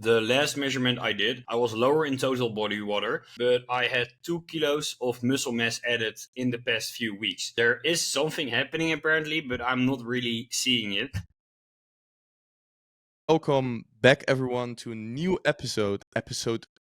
The last measurement I did, I was lower in total body water, but I had 2 kilos of muscle mass added in the past few weeks. There is something happening apparently, but I'm not really seeing it. Welcome back, everyone, to a new episode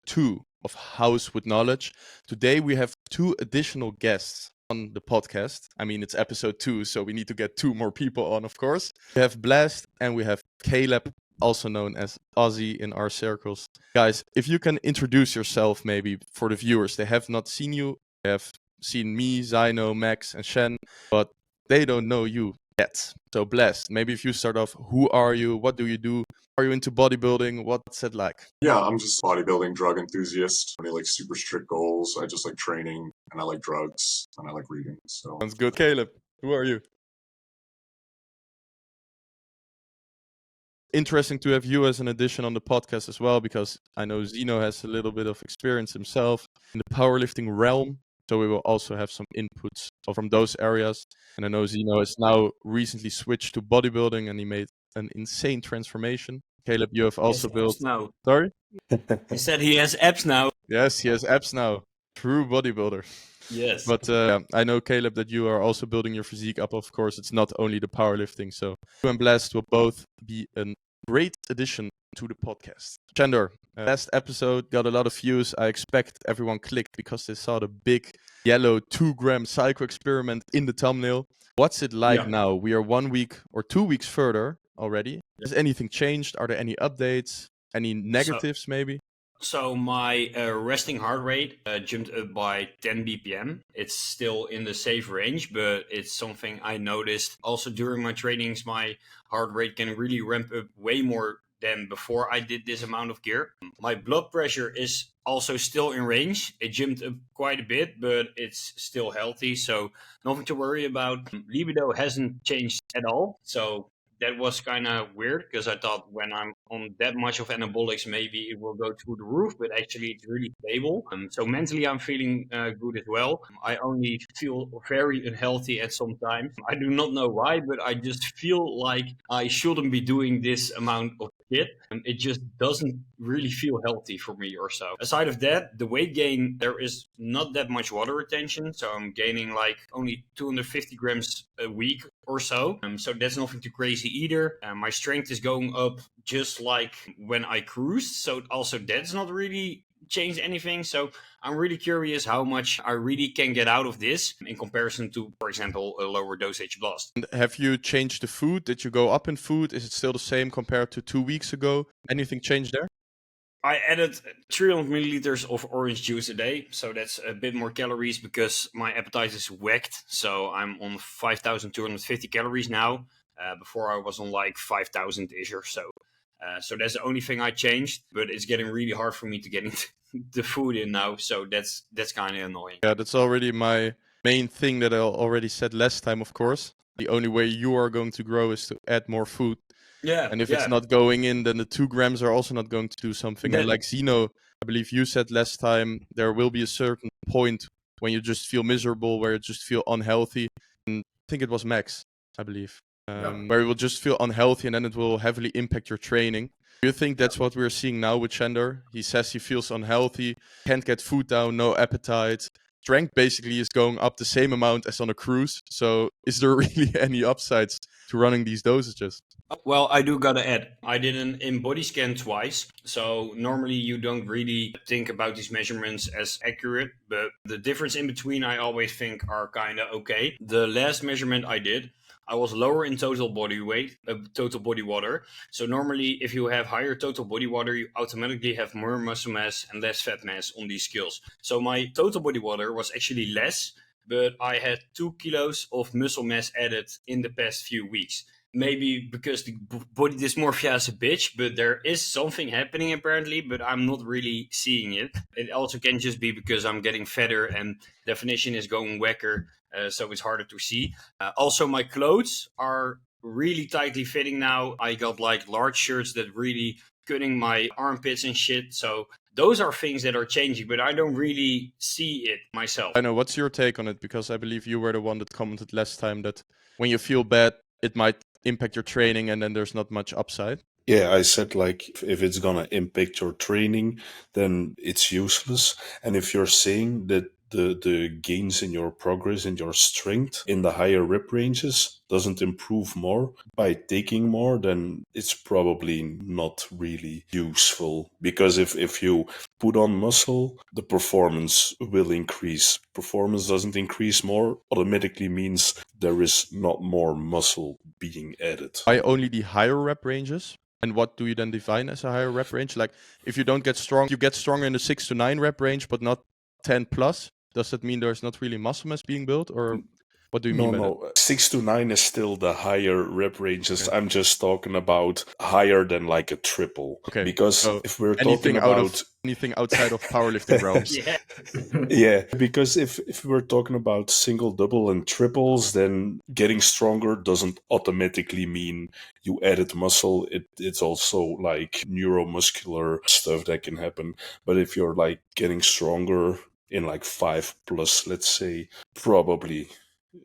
2 of House with Knowledge. Today we have 2 additional guests on the podcast. I mean, it's episode 2, so we need to get 2 more people on, of course. We have Blast and we have Caleb, also known as Ozzy in our circles. Guys, if you can introduce yourself maybe for the viewers. They have not seen you. They have seen me, Zyno, Max, and Shen, but they don't know you yet. So Blast, maybe if you start off, who are you? What do you do? Are you into bodybuilding? What's it like? Yeah, I'm just a bodybuilding drug enthusiast. I like super strict goals. I just like training, and I like drugs, and I like reading. So Sounds good. Caleb, who are you? Interesting to have you as an addition on the podcast as well, because I know Zeno has a little bit of experience himself in the powerlifting realm. So we will also have some inputs from those areas. And I know Zeno has now recently switched to bodybuilding and he made an insane transformation. Caleb, you have also built... Now. Sorry? He said he has abs now. Yes, he has abs now. True bodybuilder. Yes. But I know, Caleb, that you are also building your physique up. Of course, it's not only the powerlifting. So you and Blast will both be a great addition to the podcast. Shandor, last episode got a lot of views. I expect everyone clicked because they saw the big yellow 2-gram psycho experiment in the thumbnail. What's it like now? We are 1 week or 2 weeks further already. Has anything changed? Are there any updates? Any negatives maybe? So my resting heart rate jumped up by 10 BPM. It's still in the safe range, but it's something I noticed also during my trainings. My heart rate can really ramp up way more than before I did this amount of gear. My blood pressure is also still in range. It jumped up quite a bit, but it's still healthy, so nothing to worry about. Libido hasn't changed at all, so that was kind of weird because I thought when I'm on that much of anabolics, maybe it will go through the roof, but actually it's really stable. So mentally I'm feeling good as well. I only feel very unhealthy at some times. I do not know why, but I just feel like I shouldn't be doing this amount of shit. It just doesn't really feel healthy for me or so. Aside of that, the weight gain, there is not that much water retention. So I'm gaining like only 250 grams a week or so. So that's nothing too crazy either. My strength is going up just like when I cruised. So also that's not really changed anything. So I'm really curious how much I really can get out of this in comparison to, for example, a lower dosage blast. And have you changed the food? Did you go up in food? Is it still the same compared to 2 weeks ago? Anything changed there? I added 300 milliliters of orange juice a day, so that's a bit more calories because my appetite is whacked. So I'm on 5,250 calories now. Before I was on like 5,000-ish or so. So that's the only thing I changed, but it's getting really hard for me to get into the food in now. So that's kind of annoying. Yeah, that's already my main thing that I already said last time, of course. The only way you are going to grow is to add more food. Yeah. And if it's not going in, then the 2 grams are also not going to do something. And like Zeno, I believe you said last time, there will be a certain point when you just feel miserable, where you just feel unhealthy. And I think it was Max, I believe. Where you will just feel unhealthy and then it will heavily impact your training. Do you think that's what we're seeing now with Shandor? He says he feels unhealthy, can't get food down, no appetite. Strength basically is going up the same amount as on a cruise. So is there really any upsides to running these dosages? Well, I do gotta add, I did an in-body scan twice. So normally you don't really think about these measurements as accurate, but the difference in between I always think are kind of okay. The last measurement I did, I was lower in total body weight, total body water. So normally if you have higher total body water, you automatically have more muscle mass and less fat mass on these scales. So my total body water was actually less, but I had 2 kilos of muscle mass added in the past few weeks. Maybe because the body dysmorphia is a bitch, but there is something happening apparently, but I'm not really seeing it. It also can just be because I'm getting fatter and definition is going whacker, so it's harder to see. Also, my clothes are really tightly fitting now. I got like large shirts that really cutting my armpits and shit. So those are things that are changing, but I don't really see it myself. I know. What's your take on it? Because I believe you were the one that commented last time that when you feel bad, it might impact your training and then there's not much upside. Yeah, I said like if it's gonna impact your training, then it's useless. And if you're saying that the gains in your progress and your strength in the higher rep ranges doesn't improve more by taking more, then it's probably not really useful. Because if you put on muscle, the performance will increase. Performance doesn't increase more, automatically means there is not more muscle being added. Why only the higher rep ranges? And what do you then define as a higher rep range? Like if you don't get strong, you get stronger in the 6 to 9 rep range, but not 10 plus. Does that mean there's not really muscle mass being built, or what do you mean by that? No. 6 to 9 is still the higher rep ranges. Okay. I'm just talking about higher than like a triple. Okay. Because So if we're talking about anything outside of powerlifting realms. Yeah. yeah, because if we're talking about single, double, and triples, then getting stronger doesn't automatically mean you added muscle. It's also like neuromuscular stuff that can happen. But if you're like getting stronger in like 5+, let's say, probably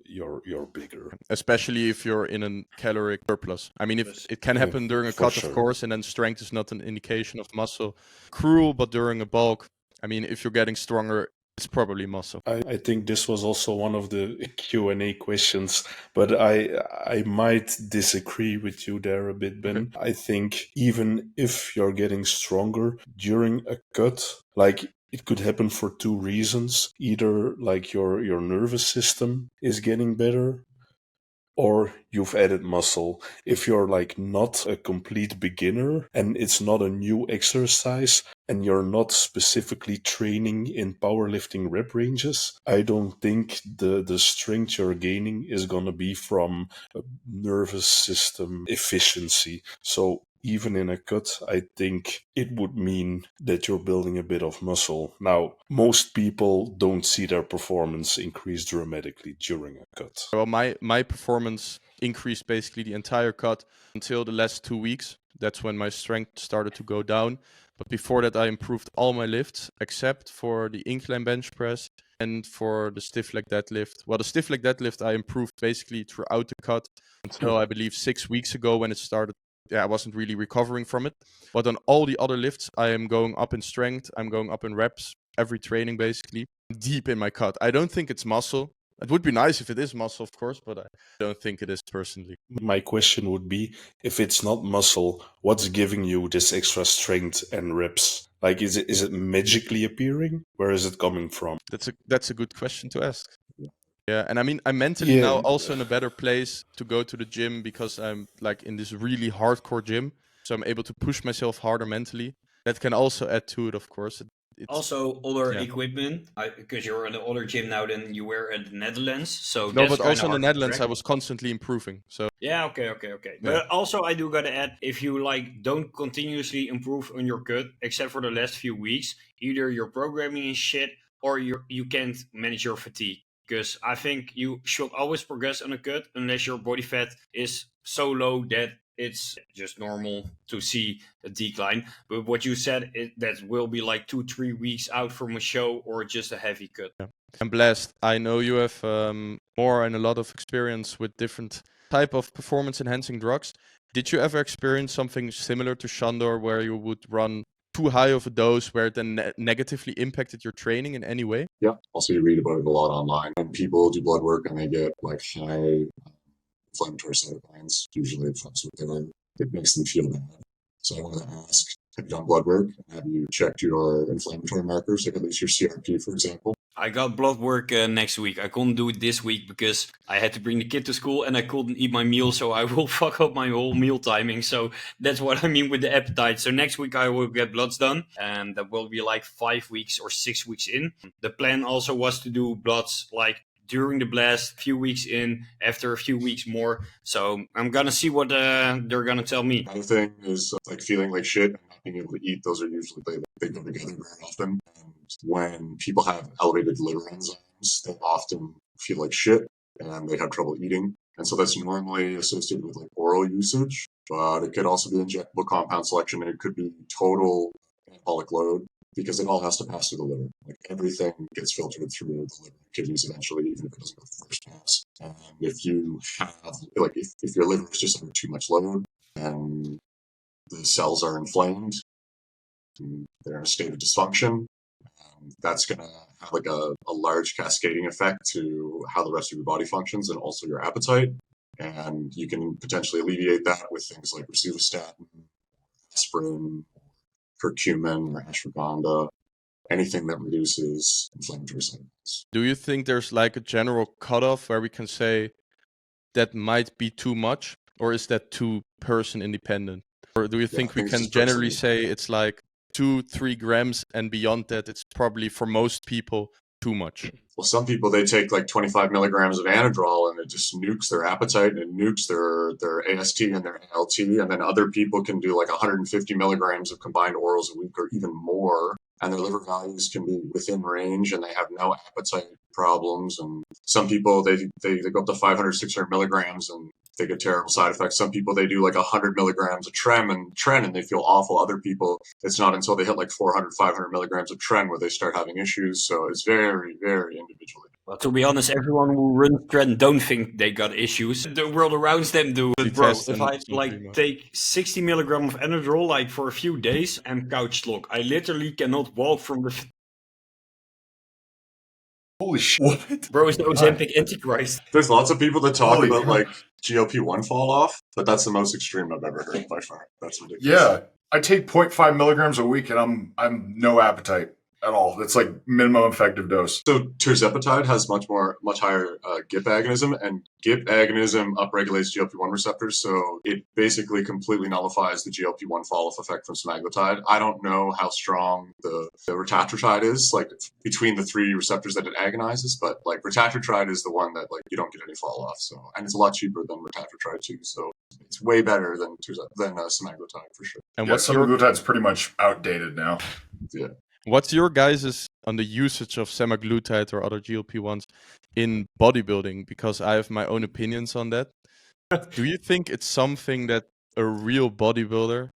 you're bigger. Especially if you're in a caloric surplus. I mean, if it can happen during a for cut, sure. of course, and then strength is not an indication of muscle. Cruel, but during a bulk, I mean, if you're getting stronger, it's probably muscle. I think this was also one of the Q&A questions, but I might disagree with you there a bit, Ben. Okay. I think even if you're getting stronger during a cut, like it could happen for two reasons. Either like your nervous system is getting better, or you've added muscle. If you're like not a complete beginner and it's not a new exercise and you're not specifically training in powerlifting rep ranges, I don't think the strength you're gaining is going to be from a nervous system efficiency. So even in a cut, I think it would mean that you're building a bit of muscle. Now, most people don't see their performance increase dramatically during a cut. Well, my performance increased basically the entire cut until the last 2 weeks. That's when my strength started to go down. But before that, I improved all my lifts except for the incline bench press and for the stiff leg deadlift. Well, the stiff leg deadlift I improved basically throughout the cut until I believe 6 weeks ago when it started. Yeah, I wasn't really recovering from it. But on all the other lifts, I am going up in strength. I'm going up in reps every training basically. Deep in my cut. I don't think it's muscle. It would be nice if it is muscle, of course, but I don't think it is personally. My question would be, if it's not muscle, what's giving you this extra strength and reps? Like, is it magically appearing? Where is it coming from? That's a good question to ask. Yeah, and I mean, I'm mentally now Yeah, also in a better place to go to the gym because I'm like in this really hardcore gym, so I'm able to push myself harder mentally. That can also add to it, of course. It's Also, other yeah. equipment, because you're in the other gym now than you were in the Netherlands. So No, that's but kinda also in the hard to Netherlands, track. I was constantly improving. So Yeah, okay. Yeah. But also, I do gotta add, if you like don't continuously improve on your cut, except for the last few weeks, either your programming is shit or you can't manage your fatigue. Because I think you should always progress on a cut unless your body fat is so low that it's just normal to see a decline. But what you said, that will be like 2-3 weeks out from a show or just a heavy cut. I'm blessed. I know you have more and a lot of experience with different type of performance enhancing drugs. Did you ever experience something similar to Shandor where you would run too high of a dose where it then negatively impacted your training in any way? Yeah. Also, you read about it a lot online. When people do blood work and they get like high inflammatory cytokines, usually it fucks with their liver. It makes them feel bad. So I wanted to ask, have you done blood work? Have you checked your inflammatory markers, like at least your CRP, for example? I got blood work next week. I couldn't do it this week because I had to bring the kid to school and I couldn't eat my meal, so I will fuck up my whole meal timing. So that's what I mean with the appetite. So next week I will get bloods done, and that will be like 5 weeks or 6 weeks in. The plan also was to do bloods like during the blast, few weeks in, after a few weeks more. So I'm gonna see what they're gonna tell me. Another thing is like feeling like shit and not being able to eat. Those are usually they go together very often. And when people have elevated liver enzymes, they often feel like shit and they have trouble eating. And so that's normally associated with like oral usage, but it could also be injectable compound selection, and it could be total anabolic load because it all has to pass through the liver. Like everything gets filtered through the liver and kidneys eventually, even if it doesn't go first pass. And if you have, like, if your liver is just under too much load, and the cells are inflamed, and they're in a state of dysfunction. That's going to have like a large cascading effect to how the rest of your body functions and also your appetite. And you can potentially alleviate that with things like rosuvastatin, aspirin, curcumin, or ashwagandha, anything that reduces inflammatory cytokines. Do you think there's like a general cutoff where we can say that might be too much, or is that too person independent? Or do you think we can generally say it's like 2-3 grams, and beyond that, it's probably for most people too much? Well, some people, they take like 25 milligrams of Anadrol and it just nukes their appetite and it nukes their AST and their ALT. And then other people can do like 150 milligrams of combined orals a week or even more. And their liver values can be within range and they have no appetite problems. And some people, they go up to 500, 600 milligrams and they get terrible side effects. Some people, they do like 100 milligrams of tren and they feel awful. Other people, it's not until they hit like 400, 500 milligrams of tren where they start having issues. So it's very, very individual. Well, to be honest, everyone who runs trend don't think they got issues. The world around them do. But bro, if I like take 60 milligrams of Anadrol like for a few days, I'm couch lock. I literally cannot walk from the. Holy shit! What? Bro, is the Ozempic Antichrist. There's lots of people that talk about like GLP-1 fall off, but that's the most extreme I've ever heard by far. That's ridiculous. Yeah, I take 0.5 milligrams a week, and I'm no appetite at all. That's like minimum effective dose. So tirzepatide has much higher GIP agonism, and GIP agonism upregulates GLP-1 receptors, so it basically completely nullifies the GLP-1 fall-off effect from semaglutide. I don't know how strong the retatrutide is, like between the three receptors that it agonizes, but like retatrutide is the one that like you don't get any fall-off. So, and it's a lot cheaper than retatrutide too, so it's way better than semaglutide for sure. And semaglutide's pretty much outdated now. Yeah. What's your guys' on the usage of semaglutide or other GLP-1s in bodybuilding? Because I have my own opinions on that. Do you think it's something that a real bodybuilder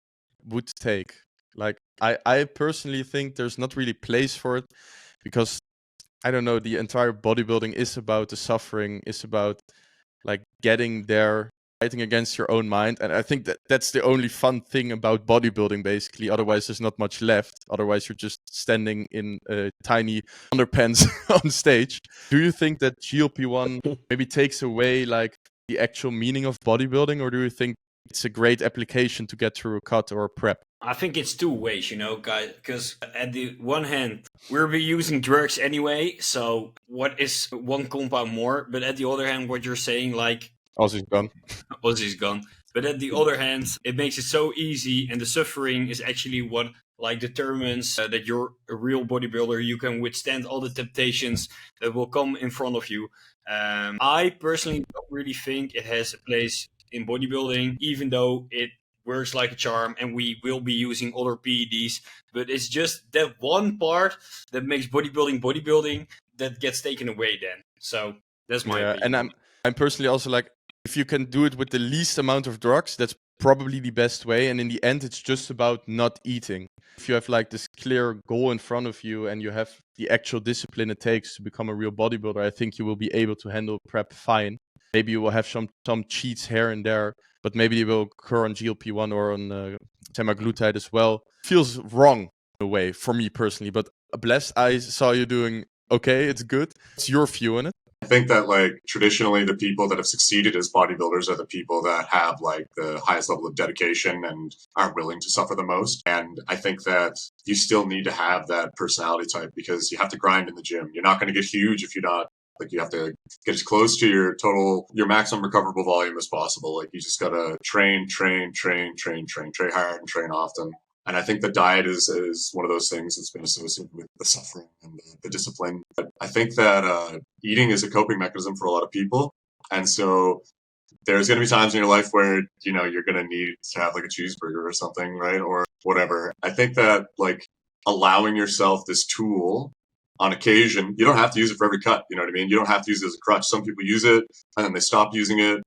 would take? Like, I personally think there's not really place for it because, I don't know, the entire bodybuilding is about the suffering, is about like getting there, fighting against your own mind. And I think that that's the only fun thing about bodybuilding, basically. Otherwise, there's not much left. Otherwise, you're just standing in tiny underpants on stage. Do you think that GLP-1 maybe takes away like the actual meaning of bodybuilding? Or do you think it's a great application to get through a cut or a prep? I think it's two ways, guys, because at the one hand, we're using drugs anyway. So what is one compound more? But at the other hand, what you're saying, like, Ozzy's gone. Ozzy's gone. But at the other hand, it makes it so easy, and the suffering is actually what like determines that you're a real bodybuilder. You can withstand all the temptations that will come in front of you. I personally don't really think it has a place in bodybuilding, even though it works like a charm, and we will be using other PEDs. But it's just that one part that makes bodybuilding that gets taken away then. So that's my opinion. And I'm personally also like, if you can do it with the least amount of drugs, that's probably the best way. And in the end, it's just about not eating. If you have like this clear goal in front of you and you have the actual discipline it takes to become a real bodybuilder, I think you will be able to handle prep fine. Maybe you will have some cheats here and there, but maybe they will occur on GLP-1 or on semaglutide as well. Feels wrong in a way for me personally, but Bless, I saw you doing okay. It's good. What's your view on it? I think that like traditionally the people that have succeeded as bodybuilders are the people that have like the highest level of dedication and are willing to suffer the most. And I think that you still need to have that personality type because you have to grind in the gym. You're not going to get huge if you're not. Like you have to get as close to your maximum recoverable volume as possible. Like you just got to train hard and train often. And I think the diet is one of those things that's been associated with the suffering and the discipline. But I think that eating is a coping mechanism for a lot of people. And so there's going to be times in your life where, you're going to need to have like a cheeseburger or something, right? Or whatever. I think that like allowing yourself this tool on occasion, you don't have to use it for every cut. You know what I mean? You don't have to use it as a crutch. Some people use it and then they stop using it.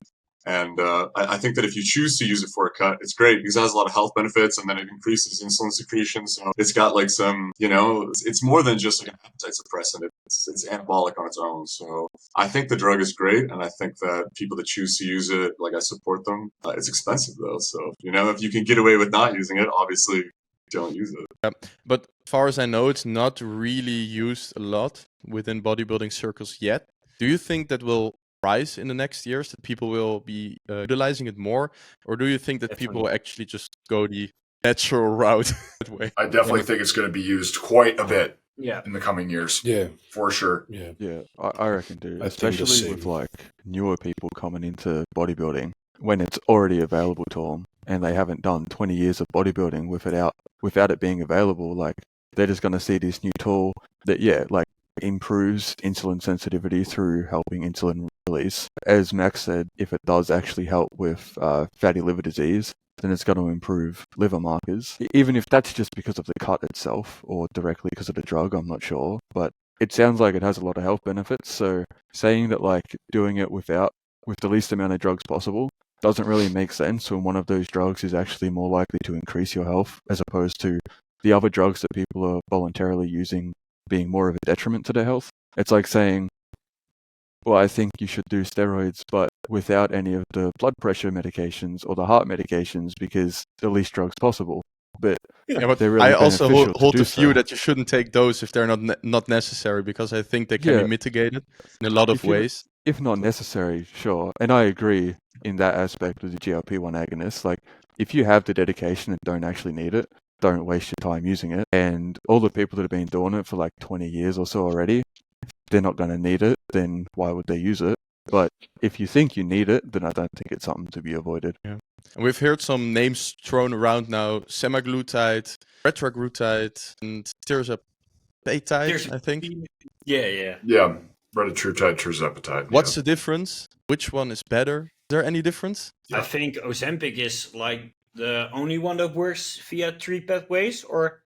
And I think that if you choose to use it for a cut, it's great because it has a lot of health benefits, and then it increases insulin secretion. So it's got like some, it's more than just like an appetite suppressant. It's anabolic on its own. So I think the drug is great, and I think that people that choose to use it, like I support them. It's expensive though, so if you can get away with not using it, obviously don't use it. But as far as I know, it's not really used a lot within bodybuilding circles yet. Do you think that will rise in the next years, that people will be utilizing it more? Or do you think that people will actually just go the natural route that way? I definitely think it's going to be used quite a bit in the coming years. Yeah. For sure. Yeah, I reckon, dude. I think the Especially with same. like newer people coming into bodybuilding when it's already available to them and they haven't done 20 years of bodybuilding without it being available. Like, they're just going to see this new tool that, like, improves insulin sensitivity through helping insulin release. As Max said, if it does actually help with fatty liver disease, then it's going to improve liver markers. Even if that's just because of the cut itself or directly because of the drug, I'm not sure. But it sounds like it has a lot of health benefits. So saying that like doing it with the least amount of drugs possible doesn't really make sense when one of those drugs is actually more likely to increase your health as opposed to the other drugs that people are voluntarily using being more of a detriment to their health. It's like saying, well, I think you should do steroids, but without any of the blood pressure medications or the heart medications because the least drugs possible. But but they're really I also beneficial hold to the do view so. that you shouldn't take those if they're not necessary, because I think they can be mitigated in a lot of ways. If not necessary, sure. And I agree in that aspect with the GLP-1 agonists. Like, if you have the dedication and don't actually need it, don't waste your time using it. And all the people that have been doing it for like 20 years or so already, if they're not going to need it, then why would they use it? But if you think you need it, then I don't think it's something to be avoided. Yeah. And we've heard some names thrown around now: semaglutide, retatrutide, and tirzepatide, I think. Yeah. Yeah. Retatrutide, tirzepatide. What's the difference? Which one is better? Is there any difference? I think Ozempic is like the only one that works via 3 pathways, or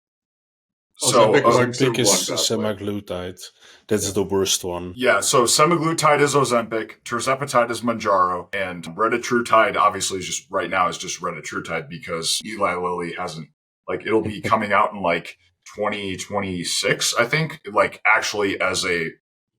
So Ozempic is one pathway. semaglutide. That's the worst one. yeah, so semaglutide is Ozempic, tirzepatide is Mounjaro, and retatrutide obviously is just retatrutide because Eli Lilly hasn't, like, it'll be coming out in like 2026, I think, like actually as a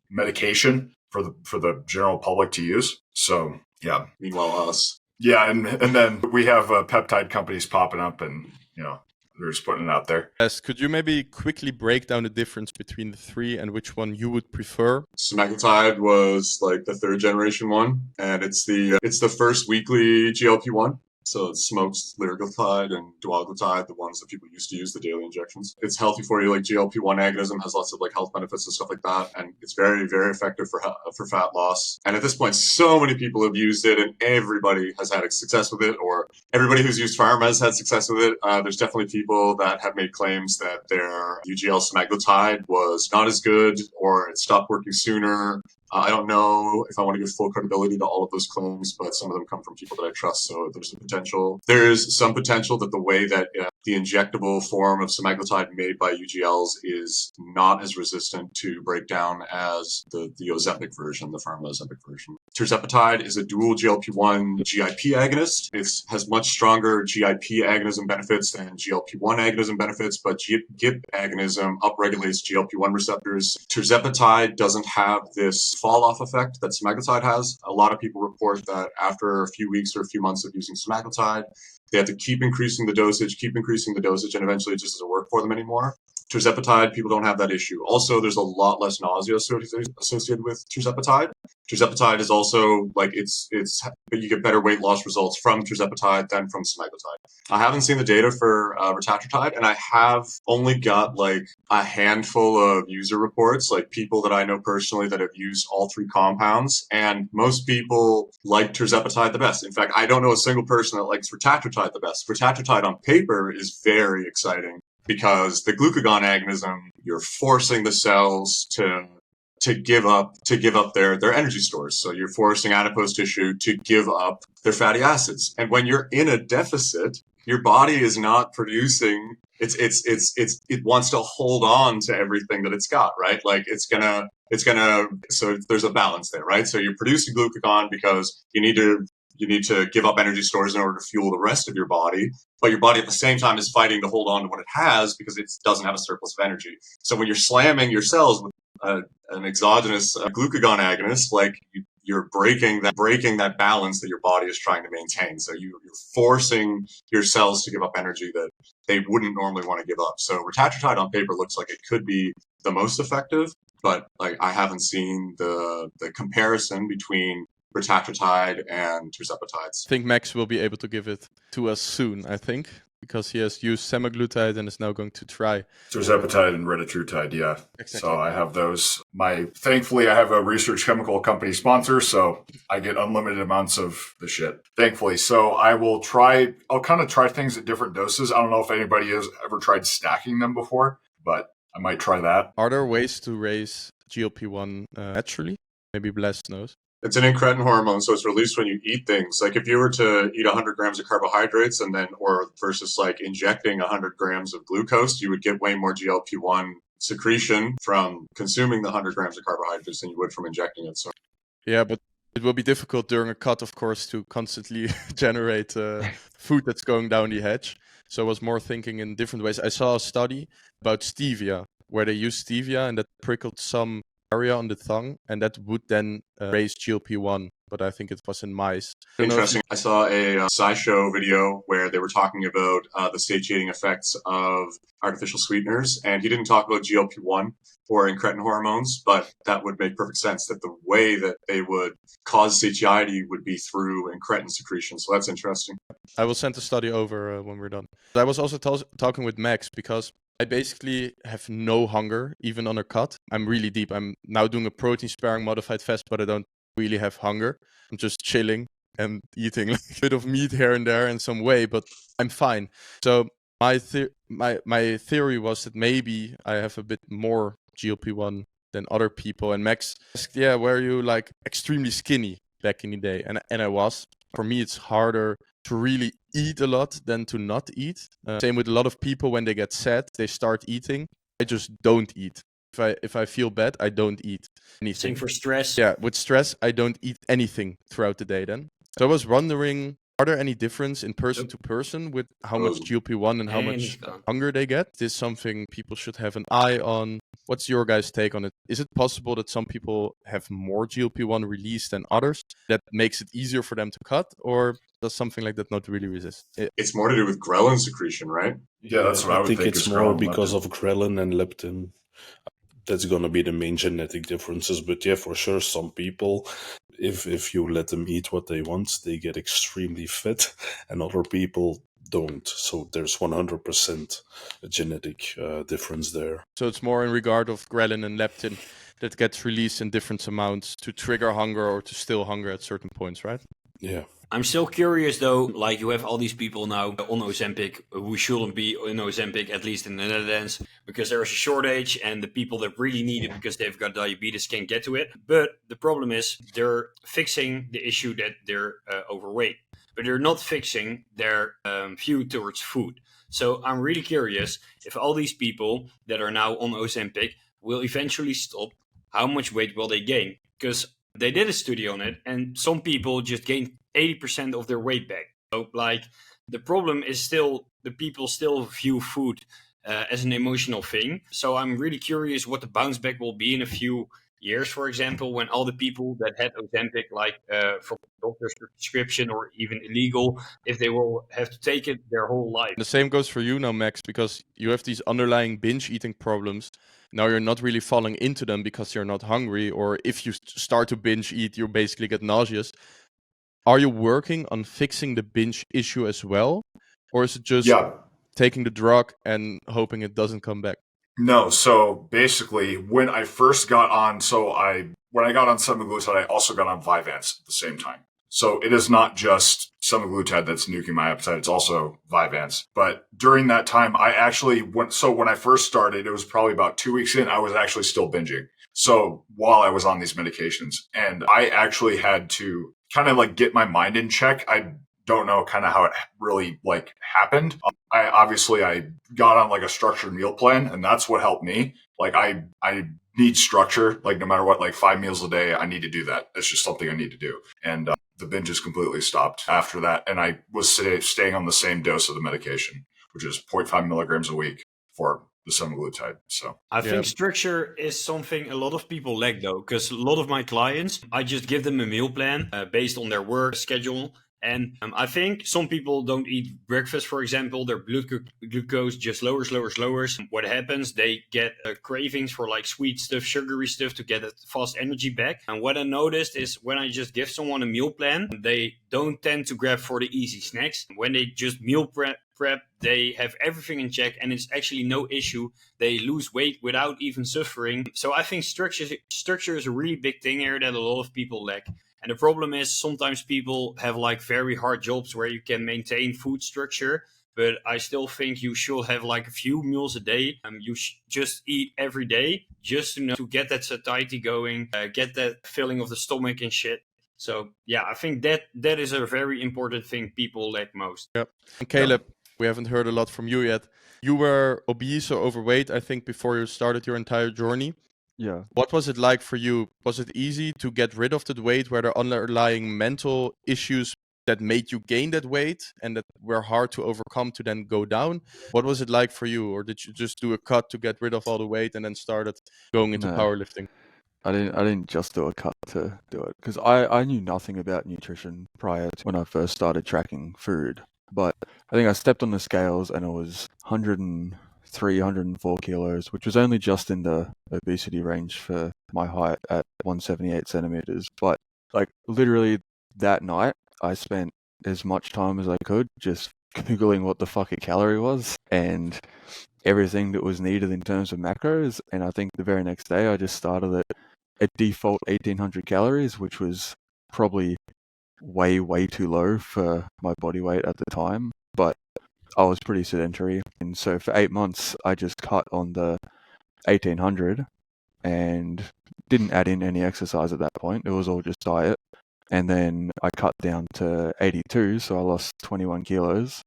medication for the general public to use. So yeah. Meanwhile, us. Yeah, and then we have peptide companies popping up, and they're just putting it out there. Yes, could you maybe quickly break down the difference between the three and which one you would prefer? Semaglutide was like the 3rd generation one, and it's the first weekly GLP-1. So it smokes liraglutide and duaglutide, the ones that people used to use, the daily injections. It's healthy for you, like GLP-1 agonism has lots of like health benefits and stuff like that, and it's very, very effective for fat loss. And at this point, so many people have used it, and everybody has had success with it, or everybody who's used pharma has had success with it. There's definitely people that have made claims that their UGL semaglutide was not as good, or it stopped working sooner. I don't know if I want to give full credibility to all of those claims, but some of them come from people that I trust. So there's some potential that the way that the injectable form of semaglutide made by UGLs is not as resistant to breakdown as the Ozempic version, the pharma Ozempic version. Tirzepatide is a dual GLP-1 GIP agonist. It has much stronger GIP agonism benefits than GLP-1 agonism benefits, but GIP agonism upregulates GLP-1 receptors. Tirzepatide doesn't have this fall-off effect that semaglutide has. A lot of people report that after a few weeks or a few months of using semaglutide, they have to keep increasing the dosage, and eventually it just doesn't work for them anymore. Tirzepatide, people don't have that issue. Also, there's a lot less nausea associated with tirzepatide. Tirzepatide is also like you get better weight loss results from tirzepatide than from semaglutide. I haven't seen the data for retatrutide, and I have only got like a handful of user reports, like people that I know personally that have used all 3 compounds, and most people like tirzepatide the best. In fact, I don't know a single person that likes retatrutide the best. Retatrutide on paper is very exciting, because the glucagon agonism, you're forcing the cells to give up their energy stores. So you're forcing adipose tissue to give up their fatty acids. And when you're in a deficit, your body is not producing. It wants to hold on to everything that it's got, right? Like it's gonna. So there's a balance there, right? So you're producing glucagon because you need to you need to give up energy stores in order to fuel the rest of your body. But your body at the same time is fighting to hold on to what it has because it doesn't have a surplus of energy. So when you're slamming your cells with an exogenous glucagon agonist, like you're breaking that balance that your body is trying to maintain. So you're forcing your cells to give up energy that they wouldn't normally want to give up. So retatrutide on paper looks like it could be the most effective, but like I haven't seen the comparison between retatrutide and tirzepatides. I think Max will be able to give it to us soon, I think, because he has used semaglutide and is now going to try tirzepatide and retatrutide, yeah. Exactly. So I have those. Thankfully, I have a research chemical company sponsor, so I get unlimited amounts of the shit. Thankfully. So I'll kind of try things at different doses. I don't know if anybody has ever tried stacking them before, but I might try that. Are there ways to raise GLP-1 naturally? Maybe Blast knows. It's an incretin hormone, so it's released when you eat things. Like if you were to eat 100 grams of carbohydrates or versus like injecting 100 grams of glucose, you would get way more GLP-1 secretion from consuming the 100 grams of carbohydrates than you would from injecting it. So yeah, but it will be difficult during a cut, of course, to constantly generate food that's going down the hatch. So I was more thinking in different ways. I saw a study about stevia, where they used stevia and that prickled some area on the tongue, and that would then raise GLP-1, but I think it was in mice. Interesting. I saw a SciShow video where they were talking about the satiating effects of artificial sweeteners, and he didn't talk about GLP-1 or incretin hormones, but that would make perfect sense that the way that they would cause satiety would be through incretin secretion. So that's interesting. I will send the study over when we're done. I was also talking with Max because I basically have no hunger, even on a cut. I'm really deep. I'm now doing a protein sparing modified fast, but I don't really have hunger. I'm just chilling and eating like a bit of meat here and there in some way, but I'm fine. So my theory was that maybe I have a bit more GLP-1 than other people. And Max asked, yeah, were you like extremely skinny back in the day? And I was. For me, it's harder to really eat a lot than to not eat. Same with a lot of people when they get sad, they start eating. I just don't eat. If I feel bad, I don't eat anything. Same for stress. Yeah, with stress, I don't eat anything throughout the day then. So I was wondering, are there any difference in person to person with how much GLP-1 and how much hunger they get? Is this something people should have an eye on? What's your guys' take on it? Is it possible that some people have more GLP-1 released than others that makes it easier for them to cut? Or does something like that not really resist? It's more to do with ghrelin secretion, right? Yeah, that's what I would think. It's more because of ghrelin and leptin. That's going to be the main genetic differences. But yeah, for sure, some people, if you let them eat what they want, they get extremely fit, and other people don't. So there's 100% a genetic difference there. So it's more in regard of ghrelin and leptin that gets released in different amounts to trigger hunger or to still hunger at certain points, right? Yeah. I'm still curious though, like you have all these people now on Ozempic who shouldn't be on Ozempic, at least in the Netherlands, because there's a shortage and the people that really need it because they've got diabetes can't get to it. But the problem is they're fixing the issue that they're overweight, but they're not fixing their view towards food. So I'm really curious if all these people that are now on Ozempic will eventually stop, how much weight will they gain? Because they did a study on it and some people just gained 80% of their weight back. So, like, the problem is still the people still view food as an emotional thing. So I'm really curious what the bounce back will be in a few years, for example, when all the people that had Ozempic, like from doctor's prescription or even illegal, if they will have to take it their whole life. The same goes for you now, Max, because you have these underlying binge eating problems. Now you're not really falling into them because you're not hungry, or if you start to binge eat, you basically get nauseous. Are you working on fixing the binge issue as well? Or is it just taking the drug and hoping it doesn't come back? No. So basically, when I first got on, when I got on semaglutide, I also got on Vyvanse at the same time. So it is not just semaglutide that's nuking my appetite. It's also Vyvanse. But during that time, I actually went, so when I first started, it was probably about 2 weeks in, I was actually still binging. So while I was on these medications, and I actually had to kind of like get my mind in check. I don't know kind of how it really like happened. I got on like a structured meal plan, and that's what helped me. Like I need structure, like no matter what, like 5 meals a day, I need to do that. It's just something I need to do. And the binges completely stopped after that. And I was staying on the same dose of the medication, which is 0.5 milligrams a week for the semaglutide. So I think structure is something a lot of people lack, though, because a lot of my clients, I just give them a meal plan based on their work schedule. And I think some people don't eat breakfast, for example. Their blood glucose just lowers. What happens? They get cravings for like sweet stuff, sugary stuff to get that fast energy back. And what I noticed is when I just give someone a meal plan, they don't tend to grab for the easy snacks. When they just meal prep, they have everything in check and it's actually no issue. They lose weight without even suffering. So I think structure is a really big thing here that a lot of people lack. And the problem is sometimes people have like very hard jobs where you can maintain food structure, but I still think you should have like a few meals a day. You just eat every day just to get that satiety going, get that filling of the stomach and shit. So yeah, I think that is a very important thing people lack most. Yep. And Caleb, we haven't heard a lot from you yet. You were obese or overweight, I think, before you started your entire journey. Yeah. What was it like for you? Was it easy to get rid of that weight? Were there underlying mental issues that made you gain that weight and that were hard to overcome to then go down? What was it like for you? Or did you just do a cut to get rid of all the weight and then started going into powerlifting? I didn't just do a cut to do it because I knew nothing about nutrition prior to when I first started tracking food. But I think I stepped on the scales and it was 103, 104 kilos, which was only just in the obesity range for my height at 178 centimeters. But like literally that night, I spent as much time as I could just Googling what the fuck a calorie was and everything that was needed in terms of macros. And I think the very next day I just started at default 1800 calories, which was probably way too low for my body weight at the time. But I was pretty sedentary. And so for 8 months, I just cut on the 1800 and didn't add in any exercise at that point. It was all just diet. And then I cut down to 82, so I lost 21 kilos.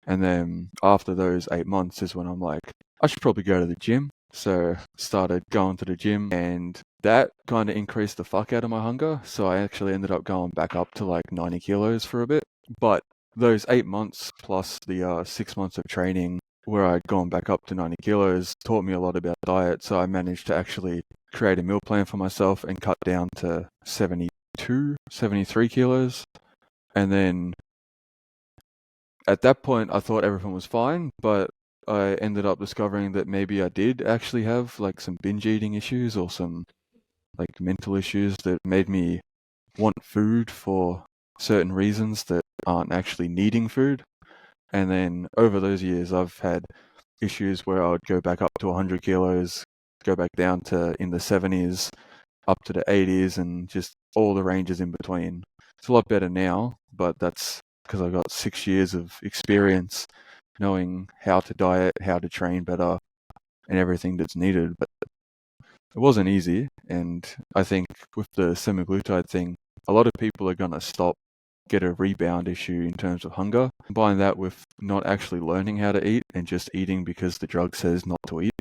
And then after those 8 months is when I'm like, I should probably go to the gym. So started going to the gym and that kind of increased the fuck out of my hunger. So I actually ended up going back up to like 90 kilos for a bit. But those 8 months plus the 6 months of training where I'd gone back up to 90 kilos taught me a lot about diet. So I managed to actually create a meal plan for myself and cut down to 73 kilos. And then at that point, I thought everything was fine, but I ended up discovering that maybe I did actually have like some binge eating issues or some like mental issues that made me want food for certain reasons that aren't actually needing food. And then over those years, I've had issues where I would go back up to 100 kilos, go back down to in the 70s, up to the 80s, and just all the ranges in between. It's a lot better now, but that's because I've got 6 years of experience knowing how to diet, how to train better, and everything that's needed. But it wasn't easy, and I think with the semaglutide thing, a lot of people are going to get a rebound issue in terms of hunger. Combine that with not actually learning how to eat and just eating because the drug says not to eat.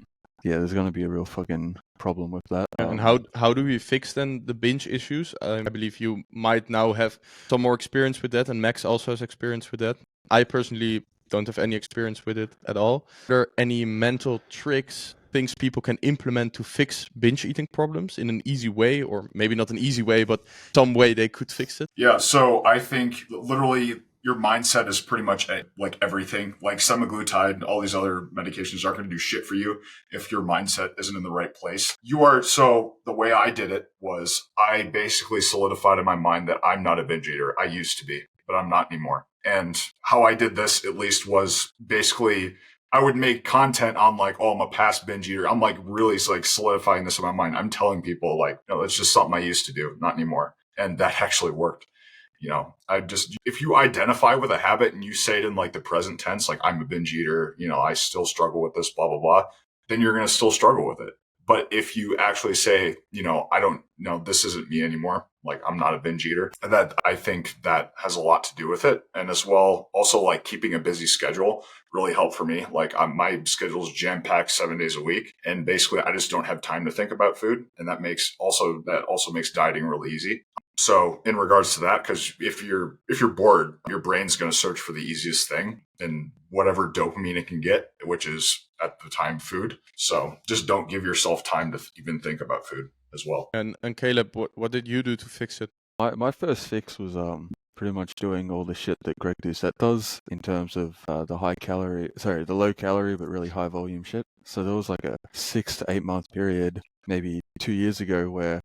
Yeah, there's going to be a real fucking problem with that. And how do we fix then the binge issues? I believe you might now have some more experience with that, and Max also has experience with that. I personally don't have any experience with it at all. Are there any mental tricks, things people can implement to fix binge eating problems in an easy way, or maybe not an easy way, but some way they could fix it? Yeah, so I think literally your mindset is pretty much like everything. Like semaglutide, all these other medications aren't going to do shit for you if your mindset isn't in the right place. So the way I did it was I basically solidified in my mind that I'm not a binge eater. I used to be, but I'm not anymore. And how I did this at least was basically I would make content on like, oh, I'm a past binge eater. I'm like really like solidifying this in my mind. I'm telling people like, no, it's just something I used to do, not anymore. And that actually worked. You know, if you identify with a habit and you say it in like the present tense, like I'm a binge eater, you know, I still struggle with this, blah, blah, blah, then you're going to still struggle with it. But if you actually say, you know, I don't know, this isn't me anymore, like I'm not a binge eater, that I think that has a lot to do with it. And as well, also like keeping a busy schedule really helped for me. Like my schedule is jam packed 7 days a week. And basically I just don't have time to think about food. And that also makes dieting really easy. So in regards to that, because if you're bored, your brain's going to search for the easiest thing and whatever dopamine it can get, which is at the time food. So just don't give yourself time to even think about food as well. And Caleb, what did you do to fix it? My first fix was pretty much doing all the shit that Greg Doucette does in terms of the low calorie but really high volume shit. So there was like a 6 to 8 month period, maybe 2 years ago, where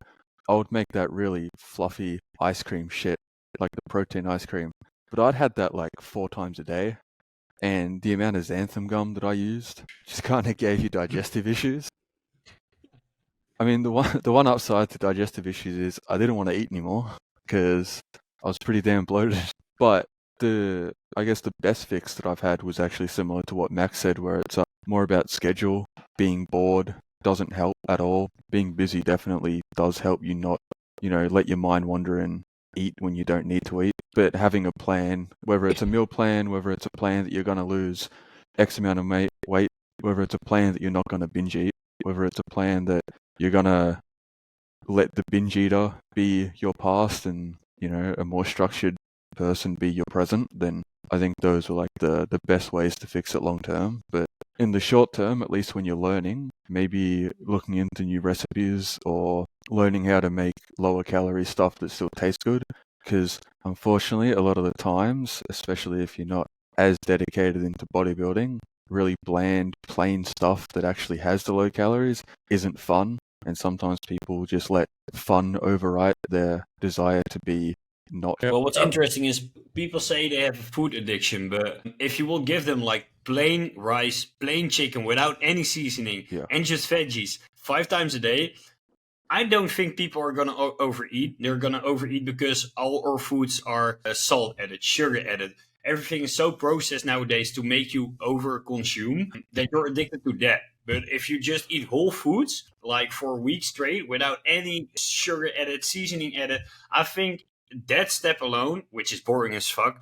I would make that really fluffy ice cream shit, like the protein ice cream. But I'd had that like 4 times a day, and the amount of xanthan gum that I used just kind of gave you digestive issues. I mean, the one upside to digestive issues is I didn't want to eat anymore because I was pretty damn bloated. But I guess the best fix that I've had was actually similar to what Max said, where it's more about schedule. Being bored doesn't help at all. Being busy definitely does help you not, let your mind wander and eat when you don't need to eat. But having a plan, whether it's a meal plan, whether it's a plan that you're going to lose X amount of weight, whether it's a plan that you're not going to binge eat, whether it's a plan that you're going to let the binge eater be your past and, a more structured person be your present, then I think those are like the best ways to fix it long term. But in the short term, at least when you're learning, maybe looking into new recipes or learning how to make lower calorie stuff that still tastes good. Because unfortunately, a lot of the times, especially if you're not as dedicated into bodybuilding, really bland, plain stuff that actually has the low calories isn't fun. And sometimes people just let fun override their desire to be not. Well, what's interesting is people say they have a food addiction, but if you will give them like plain rice, plain chicken without any seasoning, and just veggies 5 times a day, I don't think people are going to overeat. They're going to overeat because all our foods are salt added, sugar added. Everything is so processed nowadays to make you over-consume that you're addicted to that. But if you just eat whole foods, like for a week straight, without any sugar added, seasoning added, I think that step alone, which is boring as fuck,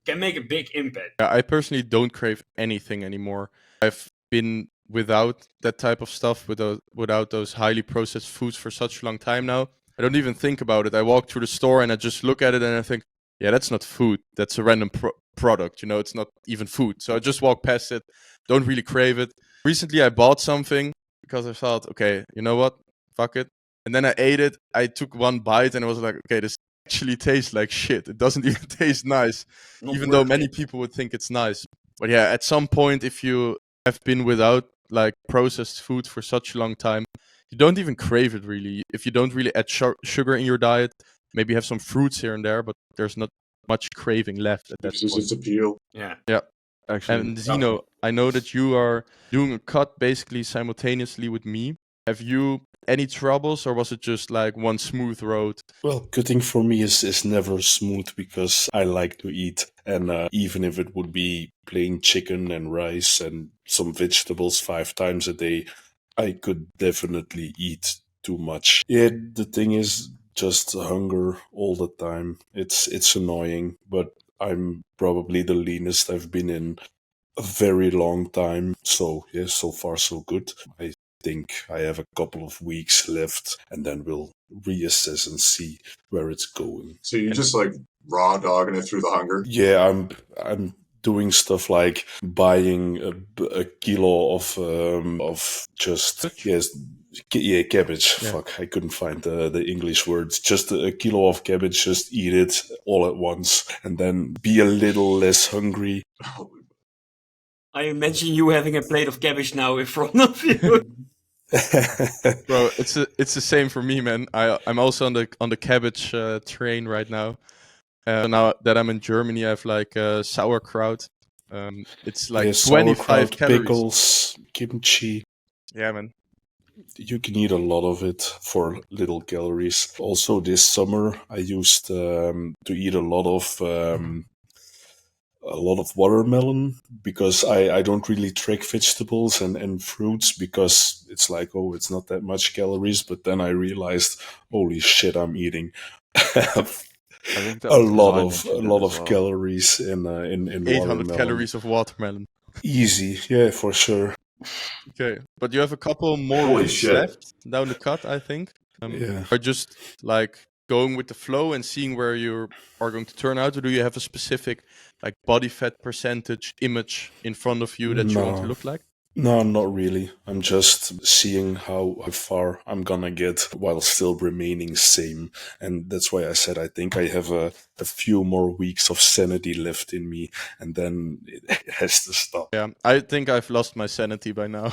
can make a big impact. Yeah, I personally don't crave anything anymore. I've been without that type of stuff, without those highly processed foods for such a long time now. I don't even think about it. I walk through the store and I just look at it and I think, yeah, that's not food. That's a random product. It's not even food. So I just walk past it. Don't really crave it. Recently, I bought something because I thought, okay, you know what? Fuck it. And then I ate it. I took one bite and I was like, okay, this actually tastes like shit. It doesn't even taste nice, even though many people would think it's nice. But yeah, at some point, if you have been without like processed food for such a long time, you don't even crave it really. If you don't really add sugar in your diet, maybe have some fruits here and there, but there's not much craving left at that point. Its appeal. Yeah. Actually, and Zeno, I know that you are doing a cut basically simultaneously with me. Have you any troubles, or was it just like one smooth road? Well, cutting for me is never smooth because I like to eat. And even if it would be plain chicken and rice and some vegetables 5 times a day, I could definitely eat too much. Yeah, the thing is just hunger all the time. It's annoying, but I'm probably the leanest I've been in a very long time. So, yeah, so far so good. I think I have a couple of weeks left and then we'll reassess and see where it's going. So you just like raw dogging it through the hunger? Yeah, I'm doing stuff like buying a kilo of just cabbage. Yeah. Fuck, I couldn't find the English words. Just a kilo of cabbage. Just eat it all at once, and then be a little less hungry. I imagine you having a plate of cabbage now in front of you. Bro, it's the same for me, man. I'm also on the cabbage train right now. Now that I'm in Germany, I have like sauerkraut. It's like 25 calories. Pickles, kimchi. Yeah, man. You can eat a lot of it for little calories. Also, this summer I used to eat a lot of watermelon because I don't really track vegetables and fruits because it's like, oh, it's not that much calories. But then I realized, holy shit, I'm eating I think that a was lot of calories in 800 watermelon. calories of watermelon. Easy, yeah, for sure. Okay, but you have a couple more Holy weeks shit. left down the cut, I think. Yeah. Or just like going with the flow and seeing where you are going to turn out, or do you have a specific like body fat percentage image in front of you that you want to No. look like? No, not really. I'm just seeing how far I'm gonna get while still remaining same. And that's why I said I think I have a few more weeks of sanity left in me, and then it has to stop. Yeah, I think I've lost my sanity by now.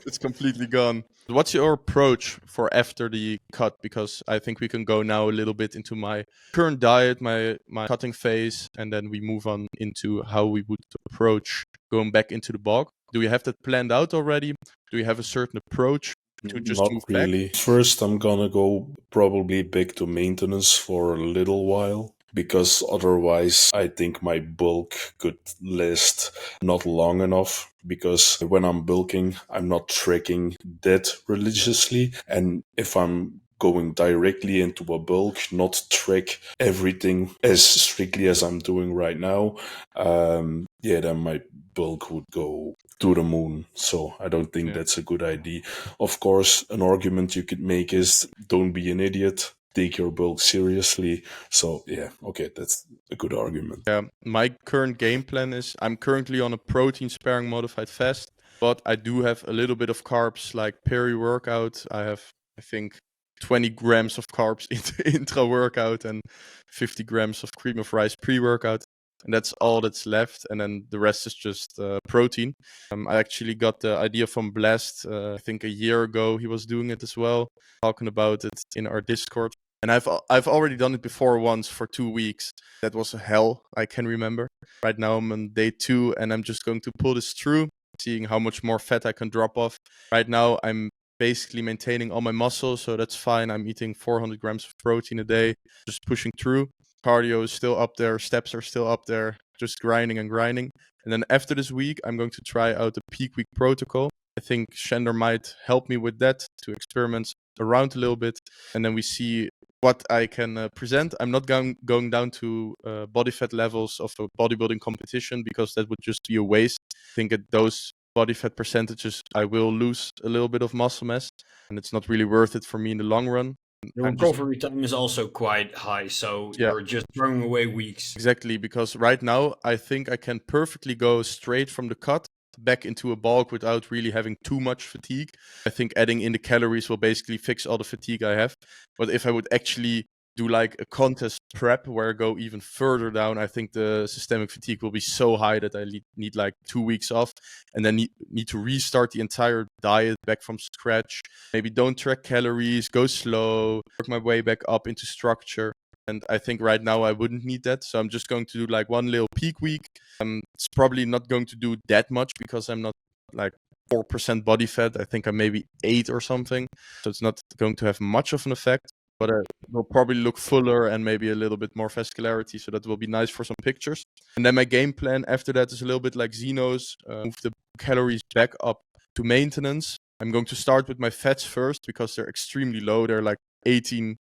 It's completely gone. What's your approach for after the cut? Because I think we can go now a little bit into my current diet, my cutting phase, and then we move on into how we would approach going back into the bulk. Do you have that planned out already? Do you have a certain approach to just Not move back? really. First, I'm gonna go probably back to maintenance for a little while, because otherwise I think my bulk could last not long enough. Because when I'm bulking, I'm not tracking that religiously, and if I'm going directly into a bulk, not track everything as strictly as I'm doing right now, then my bulk would go to the moon. So I don't think that's a good idea. Of course, an argument you could make is don't be an idiot, take your bulk seriously. So yeah, okay, that's a good argument. Yeah, my current game plan is I'm currently on a protein sparing modified fast, but I do have a little bit of carbs like peri-workout. I have, I think, 20 grams of carbs intra-workout and 50 grams of cream of rice pre-workout. And that's all that's left. And then the rest is just protein. I actually got the idea from Blast, I think a year ago. He was doing it as well, talking about it in our Discord. And I've already done it before once for 2 weeks. That was a hell, I can remember. Right now I'm on day 2 and I'm just going to pull this through, seeing how much more fat I can drop off. Right now I'm basically maintaining all my muscle, so that's fine. I'm eating 400 grams of protein a day, just pushing through. Cardio is still up there, steps are still up there, just grinding and grinding. And then after this week, I'm going to try out the peak week protocol. I think Shandor might help me with that to experiment around a little bit. And then we see what I can present. I'm not going down to body fat levels of a bodybuilding competition, because that would just be a waste. I think at those body fat percentages, I will lose a little bit of muscle mass, and it's not really worth it for me in the long run. The recovery time is also quite high, so you're just throwing away weeks. Exactly, because right now I think I can perfectly go straight from the cut back into a bulk without really having too much fatigue. I think adding in the calories will basically fix all the fatigue I have. But if I would actually do like a contest prep where I go even further down, I think the systemic fatigue will be so high that I need like 2 weeks off, and then need to restart the entire diet back from scratch. Maybe don't track calories, go slow, work my way back up into structure. And I think right now I wouldn't need that. So I'm just going to do like one little peak week. It's probably not going to do that much because I'm not like 4% body fat. I think I'm maybe 8 or something. So it's not going to have much of an effect. But it will probably look fuller and maybe a little bit more vascularity. So that will be nice for some pictures. And then my game plan after that is a little bit like Zeno's. Move the calories back up to maintenance. I'm going to start with my fats first because they're extremely low. They're like 18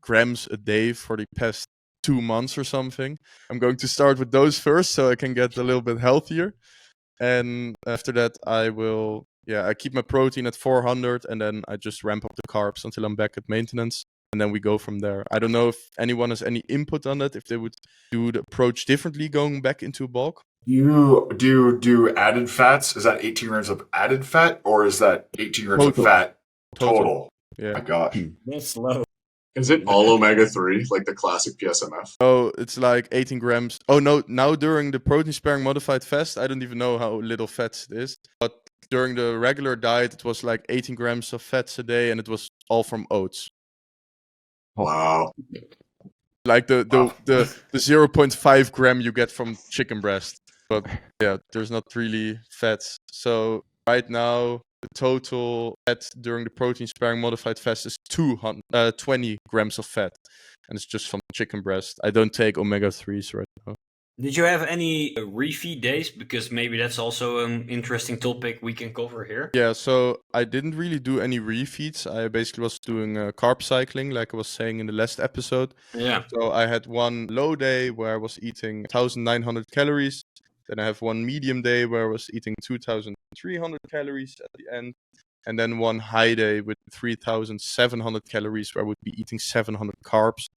grams a day for the past 2 months or something. I'm going to start with those first so I can get a little bit healthier. And after that, I keep my protein at 400 and then I just ramp up the carbs until I'm back at maintenance. And then we go from there. I don't know if anyone has any input on that, if they would do the approach differently going back into a bulk. You do added fats? Is that 18 grams of added fat, or is that 18 grams of fat total? Yeah. My gosh. That's low. Is it all omega-3, like the classic PSMF? Oh, it's like 18 grams. Oh, no, now during the protein sparing modified fast, I don't even know how little fats it is. But during the regular diet, it was like 18 grams of fats a day, and it was all from oats. Wow. Like the 0.5 gram you get from chicken breast. But yeah, there's not really fats. So right now, the total fat during the protein sparing modified fast is 20 grams of fat. And it's just from chicken breast. I don't take omega-3s right now. Did you have any refeed days? Because maybe that's also an interesting topic we can cover here. Yeah, so I didn't really do any refeeds. I basically was doing carb cycling, like I was saying in the last episode. Yeah. So I had one low day where I was eating 1,900 calories. Then I have one medium day where I was eating 2,300 calories at the end. and then one high day with 3,700 calories where I would be eating 700 carbs,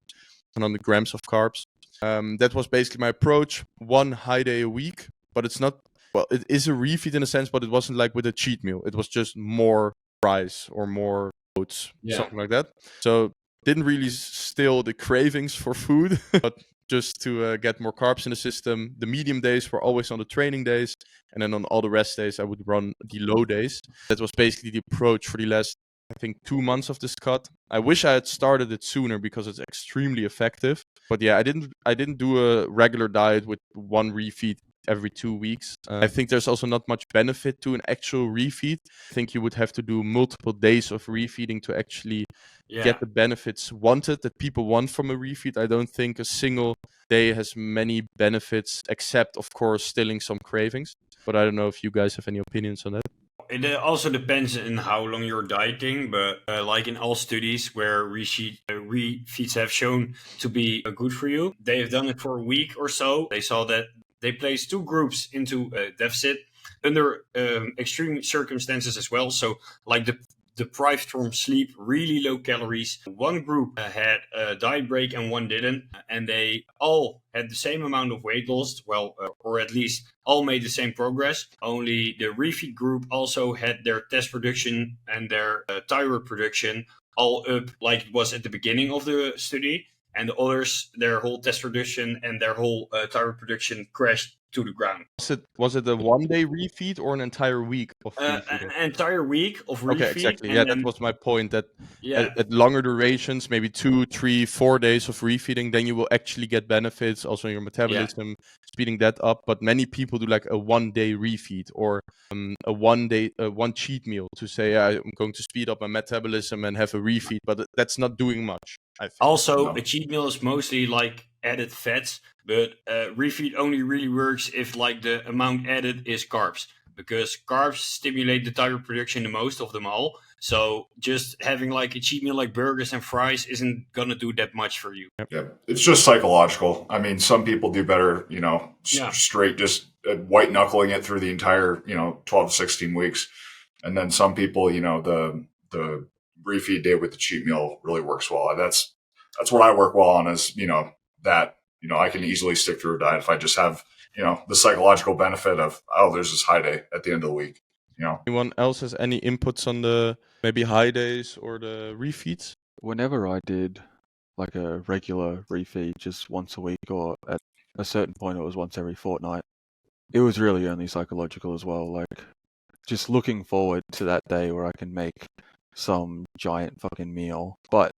100 grams of carbs. That was basically my approach. One high day a week, but it's not, well, it is a refeed in a sense, but it wasn't like with a cheat meal. It was just more rice or more oats, something like that. So didn't really still the cravings for food, but just to get more carbs in the system. The medium days were always on the training days, and then on all the rest days I would run the low days. That was basically the approach for the last, I think, 2 months of this cut. I wish I had started it sooner because it's extremely effective. But yeah, I didn't do a regular diet with one refeed every 2 weeks. I think there's also not much benefit to an actual refeed. I think you would have to do multiple days of refeeding to actually get the benefits wanted that people want from a refeed. I don't think a single day has many benefits, except of course stilling some cravings. But I don't know if you guys have any opinions on that. It also depends on how long you're dieting, but like in all studies where refeeds have shown to be good for you, they have done it for a week or so. They saw that they placed 2 groups into a deficit under extreme circumstances as well. So like deprived from sleep, really low calories. One group had a diet break and one didn't, and they all had the same amount of weight loss, or at least all made the same progress. Only the refeed group also had their test production and their thyroid production all up like it was at the beginning of the study, and the others, their whole test production and their whole thyroid production crashed to the ground. Was it a 1 day refeed or an entire week of refeed? An entire week of refeed. Okay, exactly. Yeah, that was my point. That at longer durations, maybe 2, 3, 4 days of refeeding, then you will actually get benefits also in your metabolism, speeding that up. But many people do like a 1 day refeed or a 1 day, one cheat meal to say, I'm going to speed up my metabolism and have a refeed, but that's not doing much, I think. Also, a cheat meal is mostly like added fats, but refeed only really works if like the amount added is carbs, because carbs stimulate the thyroid production the most of them all. So just having like a cheat meal like burgers and fries isn't gonna do that much for you. Yeah, it's just psychological. I mean, some people do better, straight just white knuckling it through the entire, 12 to 16 weeks. And then some people, the refeed day with the cheat meal really works well. That's what I work well on is, that, I can easily stick through a diet if I just have, the psychological benefit of, there's this high day at the end of the week, Anyone else has any inputs on the maybe high days or the refeeds? Whenever I did like a regular refeed just once a week, or at a certain point it was once every fortnight, it was really only psychological as well. Like just looking forward to that day where I can make some giant fucking meal. But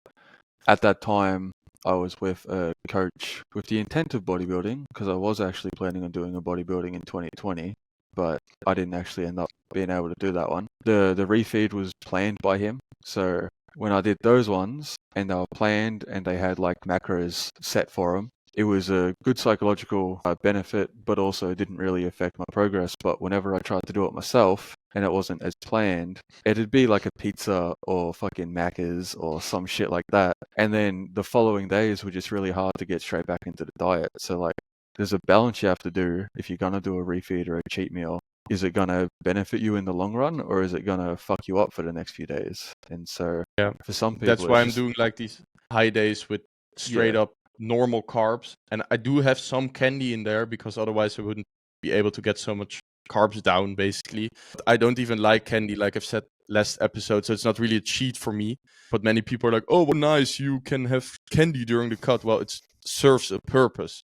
at that time, I was with a coach with the intent of bodybuilding, because I was actually planning on doing a bodybuilding in 2020, but I didn't actually end up being able to do that one. The refeed was planned by him, so when I did those ones and they were planned and they had like macros set for them, it was a good psychological benefit, but also didn't really affect my progress. But whenever I tried to do it myself and it wasn't as planned, it'd be like a pizza or fucking Macca's or some shit like that. And then the following days were just really hard to get straight back into the diet. So like there's a balance you have to do if you're going to do a refeed or a cheat meal. Is it going to benefit you in the long run, or is it going to fuck you up for the next few days? And so for some people, that's why I'm doing like these high days with straight up normal carbs, and I do have some candy in there because otherwise I wouldn't be able to get so much carbs down basically. I don't even like candy, like I've said last episode, so it's not really a cheat for me. But many people are like, oh, well, nice, you can have candy during the cut. Well, it serves a purpose.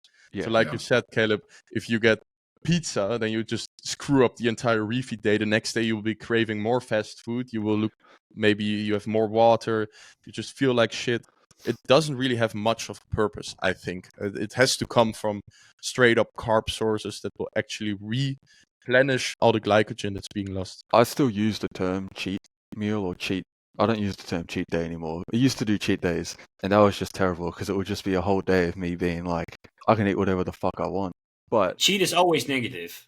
So like you said, Caleb, if you get pizza, then you just screw up the entire refeed day. The next day you'll be craving more fast food. You will maybe you have more water, you just feel like shit. It doesn't really have much of a purpose, I think. It has to come from straight up carb sources that will actually replenish all the glycogen that's being lost. I still use the term cheat meal or cheat. I don't use the term cheat day anymore. I used to do cheat days, and that was just terrible because it would just be a whole day of me being like, I can eat whatever the fuck I want. But cheat is always negative.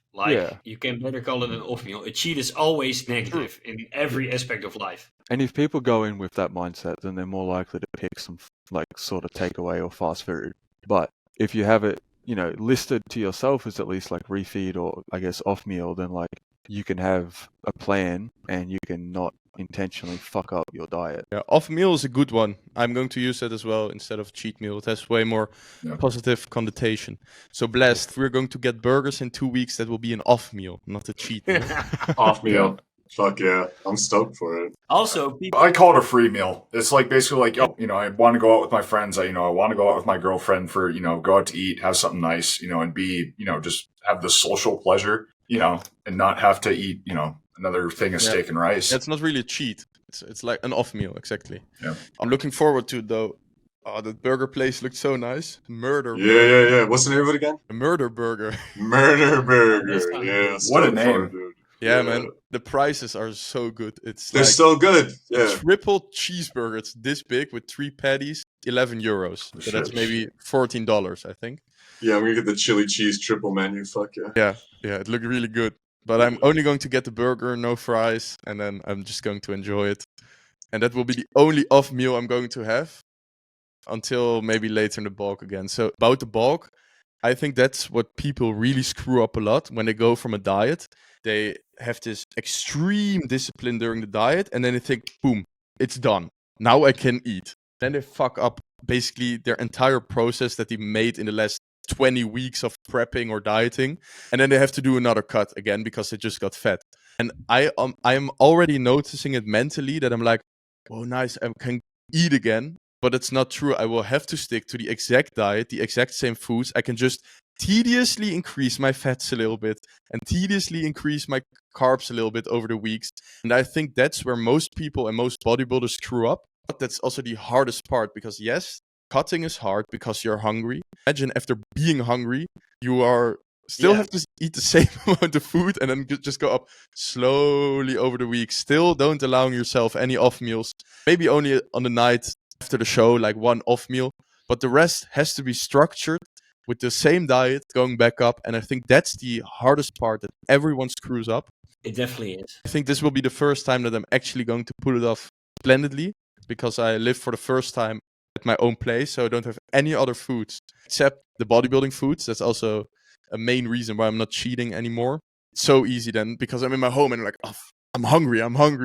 You can better call it an off meal. A cheat is always negative in every aspect of life. And if people go in with that mindset, then they're more likely to pick some like sort of takeaway or fast food. But if you have it, listed to yourself as at least like refeed or I guess off meal, then like you can have a plan and you can not intentionally fuck up your diet. Yeah, off meal is a good one. I'm going to use that as well instead of cheat meal. It has way more Yeah. positive connotation. So Blast, we're going to get burgers in 2 weeks. That will be an off meal, not a cheat meal. Off meal. Fuck yeah. I'm stoked for it. Also, people, I call it a free meal. It's like basically like, oh, I want to go out with my friends. I want to go out with my girlfriend for, go out to eat, have something nice, and be, just have the social pleasure, and not have to eat, another thing of steak and rice. It's not really a cheat. It's like an off meal, exactly. Yeah. I'm looking forward to it though. Oh, that burger place looked so nice. Murder. Yeah. What's the name of it again? A murder burger. Murder Burger. That sounds Yeah. good. What a stoked for name. it, dude. Yeah, man. The prices are so good. It's They're like so good. a Yeah. triple cheeseburger. It's this big with 3 patties, 11 euros. So that's maybe $14, I think. Yeah, I'm gonna get the chili cheese triple menu. Fuck yeah. Yeah, it looked really good. But I'm only going to get the burger, no fries, and then I'm just going to enjoy it. And that will be the only off meal I'm going to have until maybe later in the bulk again. So about the bulk, I think that's what people really screw up a lot when they go from a diet. They have this extreme discipline during the diet, and then they think, boom, it's done. Now I can eat. Then they fuck up basically their entire process that they made in the last 20 weeks of prepping or dieting, and then they have to do another cut again because they just got fat. And I am already noticing it mentally that I'm like, oh nice, I can eat again. But it's not true. I will have to stick to the exact diet, the exact same foods. I can just tediously increase my fats a little bit and tediously increase my carbs a little bit over the weeks. And I think that's where most people and most bodybuilders screw up. But that's also the hardest part because yes, cutting is hard because you're hungry. Imagine after being hungry, you are still have to eat the same amount of food and then just go up slowly over the week. Still don't allow yourself any off meals. Maybe only on the night after the show, like one off meal. But the rest has to be structured with the same diet going back up. And I think that's the hardest part that everyone screws up. it definitely is. I think this will be the first time that I'm actually going to pull it off splendidly because I live for the first time at my own place. So I don't have any other foods except the bodybuilding foods. That's also a main reason why I'm not cheating anymore. It's so easy then because I'm in my home and I'm like, oh, I'm hungry.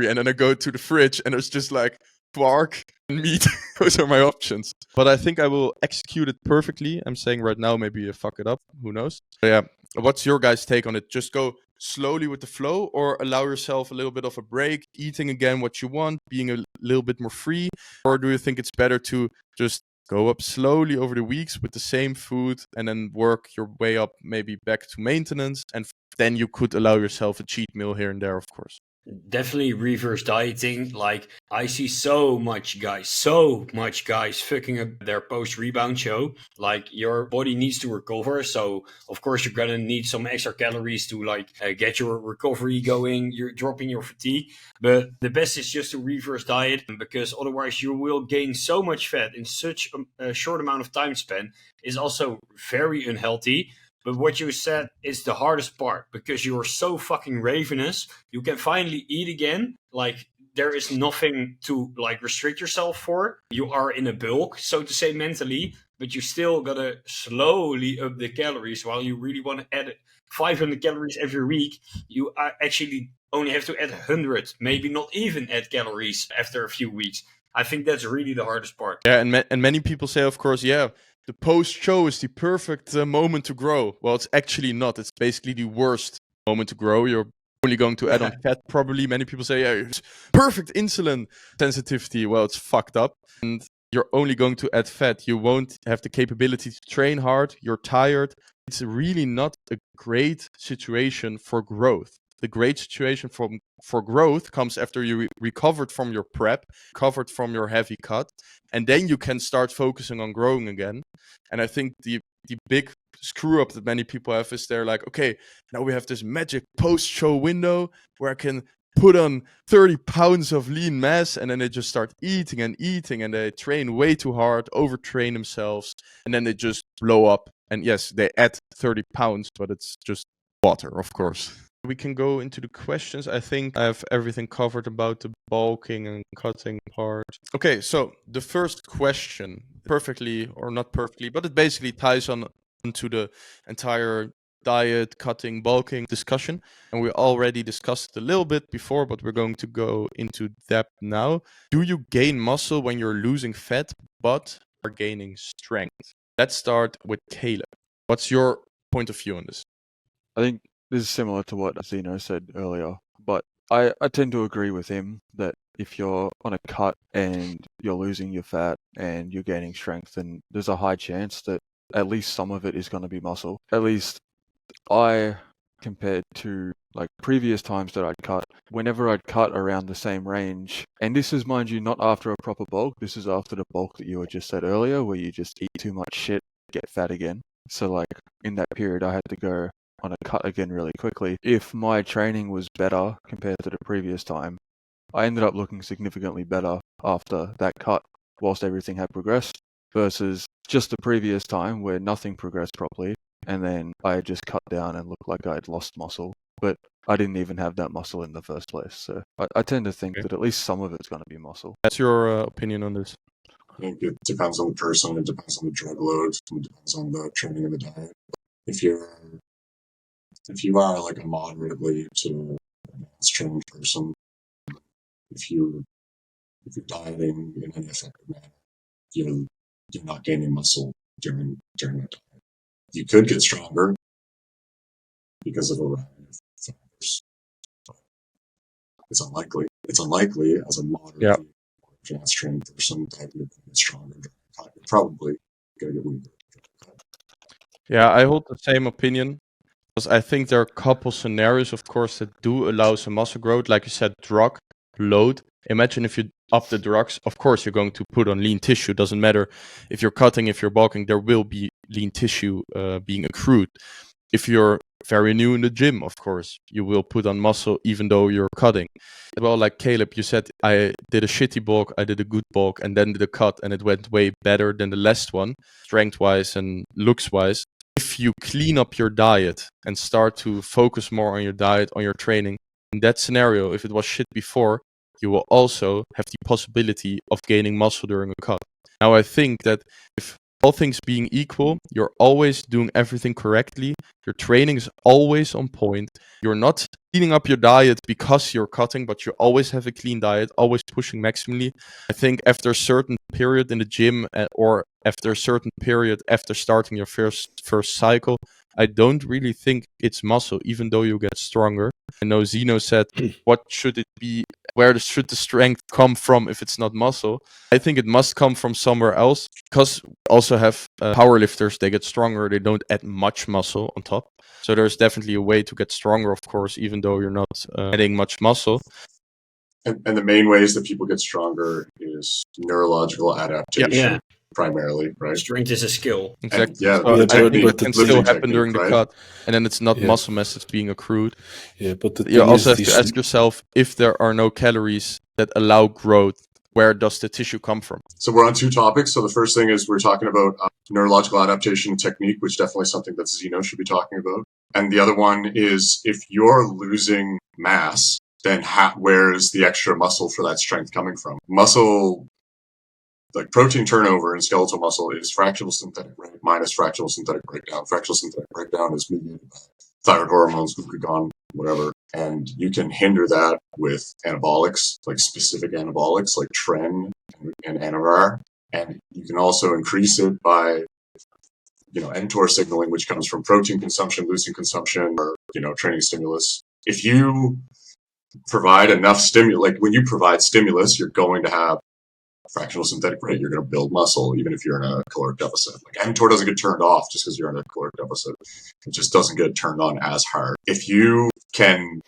And then I go to the fridge and it's just like pork and meat. Those are my options. But I think I will execute it perfectly. I'm saying right now, maybe I fuck it up. Who knows? So yeah. What's your guys' take on it? Just go slowly with the flow or allow yourself a little bit of a break, eating again what you want, being a little bit more free? Or do you think it's better to just go up slowly over the weeks with the same food and then work your way up maybe back to maintenance? And then you could allow yourself a cheat meal here and there, of course. Definitely reverse dieting. Like, I see so much guys fucking up their post rebound show. Like, your body needs to recover, so of course you're gonna need some extra calories to get your recovery going. You're dropping your fatigue, but the best is just to reverse diet, because otherwise you will gain so much fat in such a short amount of time span. Is also very unhealthy. But what you said is the hardest part, because you are so fucking ravenous. You can finally eat again. Like, there is nothing to restrict yourself for. You are in a bulk, so to say, mentally, but you still gotta slowly up the calories. While you really want to add 500 calories every week, you actually only have to add 100, maybe not even add calories after a few weeks. I think that's really the hardest part. Yeah, and many people say, of course, the post-show is the perfect moment to grow. Well, it's actually not. It's basically the worst moment to grow. You're only going to add on fat, probably. Many people say, it's perfect insulin sensitivity. Well, it's fucked up. And you're only going to add fat. You won't have the capability to train hard. You're tired. It's really not a great situation for growth. The great situation for growth comes after you recovered from your prep, recovered from your heavy cut, and then you can start focusing on growing again. And I think the big screw up that many people have is they're like, okay, now we have this magic post-show window where I can put on 30 pounds of lean mass, and then they just start eating, and they train way too hard, overtrain themselves, and then they just blow up. And yes, they add 30 pounds, but it's just water, of course. We can go into the questions. I think I have everything covered about the bulking and cutting part. Okay, so the first question, perfectly or not perfectly, but it basically ties on to the entire diet, cutting, bulking discussion. And we already discussed it a little bit before, but we're going to go into depth now. Do you gain muscle when you're losing fat but are gaining strength? Let's start with Caleb. What's your point of view on this? I think this is similar to what Zeno said earlier, but I tend to agree with him that if you're on a cut and you're losing your fat and you're gaining strength, then there's a high chance that at least some of it is going to be muscle. At least compared to like previous times that I'd cut, whenever I'd cut around the same range, and this is, mind you, not after a proper bulk, this is after the bulk that you had just said earlier, where you just eat too much shit, get fat again. So like in that period, I had to go on a cut again really quickly. If my training was better compared to the previous time, I ended up looking significantly better after that cut whilst everything had progressed versus just the previous time where nothing progressed properly and then I just cut down and looked like I had lost muscle, but I didn't even have that muscle in the first place. So I tend to think that at least some of it's going to be muscle. That's your opinion on this? I think it depends on the person, it depends on the drug load, it depends on the training and the diet. If you are like a moderately to advanced trained person, if you're dieting in an effective manner, you're not gaining muscle during that diet. You could get stronger because of a variety of factors. But it's unlikely. It's unlikely as a moderately advanced trained person that you're going to get stronger during the diet. You're probably going to get weaker. Yeah, I hold the same opinion. Because I think there are a couple scenarios, of course, that do allow some muscle growth. Like you said, drug load. Imagine if you up the drugs, of course, you're going to put on lean tissue. Doesn't matter if you're cutting, if you're bulking, there will be lean tissue being accrued. If you're very new in the gym, of course, you will put on muscle even though you're cutting. Well, like Caleb, you said, I did a shitty bulk, I did a good bulk, and then did a cut, and it went way better than the last one, strength-wise and looks-wise. If you clean up your diet and start to focus more on your diet, on your training, in that scenario, if it was shit before, you will also have the possibility of gaining muscle during a cut. Now, I think that if all things being equal, you're always doing everything correctly, your training is always on point, you're not cleaning up your diet because you're cutting, but you always have a clean diet, always pushing maximally. I think after a certain period in the gym or after a certain period after starting your first cycle, I don't really think it's muscle, even though you get stronger. I know Zeno said, what should it be? Where should the strength come from if it's not muscle? I think it must come from somewhere else, because we also have powerlifters, they get stronger, they don't add much muscle on top. So there's definitely a way to get stronger, of course, even though you're not adding much muscle. And the main ways that people get stronger is neurological adaptation, primarily, right? Strength is a skill. Exactly. And, so the I think technique, it can lifting still happen technique, during the right? cut, and then it's not muscle mass that's being accrued. Yeah, but the You thing also is, have to ask yourself, if there are no calories that allow growth, where does the tissue come from? So we're on two topics. So the first thing is we're talking about neurological adaptation technique, which definitely something that Zeno should be talking about. And the other one is if you're losing mass, then where is the extra muscle for that strength coming from? Muscle, like protein turnover in skeletal muscle, is fractional synthetic rate minus fractional synthetic breakdown. Fractional synthetic breakdown is mediated by thyroid hormones, glucagon, whatever. And you can hinder that with anabolics, like specific anabolics like tren and anavar. And you can also increase it by, mTOR signaling, which comes from protein consumption, leucine consumption, or, training stimulus. If you provide enough stimulus, like when you provide stimulus, you're going to have fractional synthetic rate, you're going to build muscle, even if you're in a caloric deficit. Like mTOR doesn't get turned off just because you're in a caloric deficit. It just doesn't get turned on as hard. If you can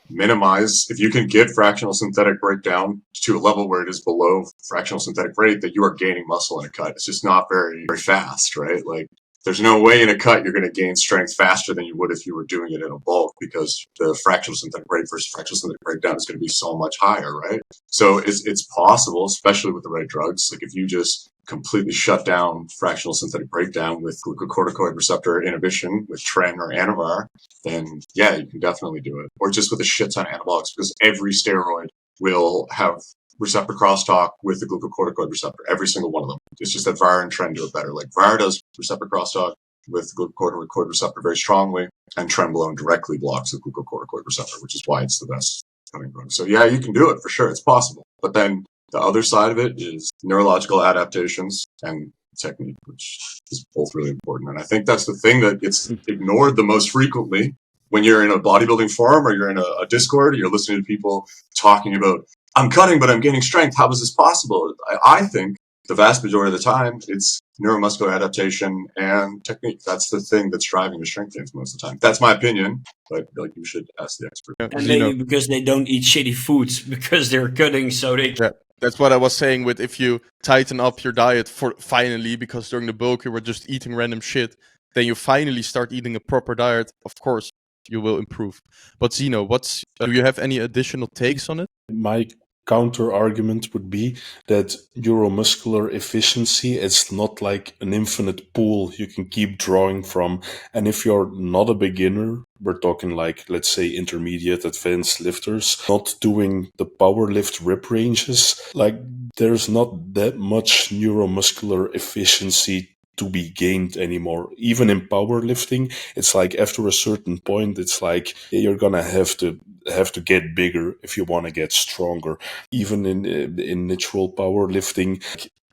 get fractional synthetic breakdown to a level where it is below fractional synthetic rate, that you are gaining muscle in a cut. It's just not very, very fast, right? Like, there's no way in a cut you're going to gain strength faster than you would if you were doing it in a bulk, because the fractional synthetic rate versus fractional synthetic breakdown is going to be so much higher, right? So it's possible, especially with the right drugs. Like if you just completely shut down fractional synthetic breakdown with glucocorticoid receptor inhibition with tren or anavar, then yeah, you can definitely do it. Or just with a shit ton of anabolics, because every steroid will have receptor crosstalk with the glucocorticoid receptor, every single one of them. It's just that VAR and tren do it better. Like VAR does receptor crosstalk, with glucocorticoid receptor very strongly, and trenbolone directly blocks the glucocorticoid receptor, which is why it's the best cutting drug. So yeah, you can do it for sure. It's possible. But then the other side of it is neurological adaptations and technique, which is both really important. And I think that's the thing that gets ignored the most frequently when you're in a bodybuilding forum or you're in a Discord, you're listening to people talking about, I'm cutting, but I'm gaining strength. How is this possible? I think the vast majority of the time, it's neuromuscular adaptation and technique. That's the thing that's driving the strength gains most of the time. That's my opinion, but like you should ask the expert. And maybe because they don't eat shitty foods because they're cutting, so they. Yeah, that's what I was saying with if you tighten up your diet for finally, because during the bulk you were just eating random shit, then you finally start eating a proper diet. Of course, you will improve. But Zeno, do you have any additional takes on it? My counter argument would be that neuromuscular efficiency is not like an infinite pool you can keep drawing from. And if you're not a beginner, we're talking like, let's say, intermediate advanced lifters, not doing the power lift rep ranges, like there's not that much neuromuscular efficiency to be gained anymore. Even in powerlifting, it's like after a certain point, it's like you're gonna have to get bigger if you want to get stronger. Even in natural powerlifting,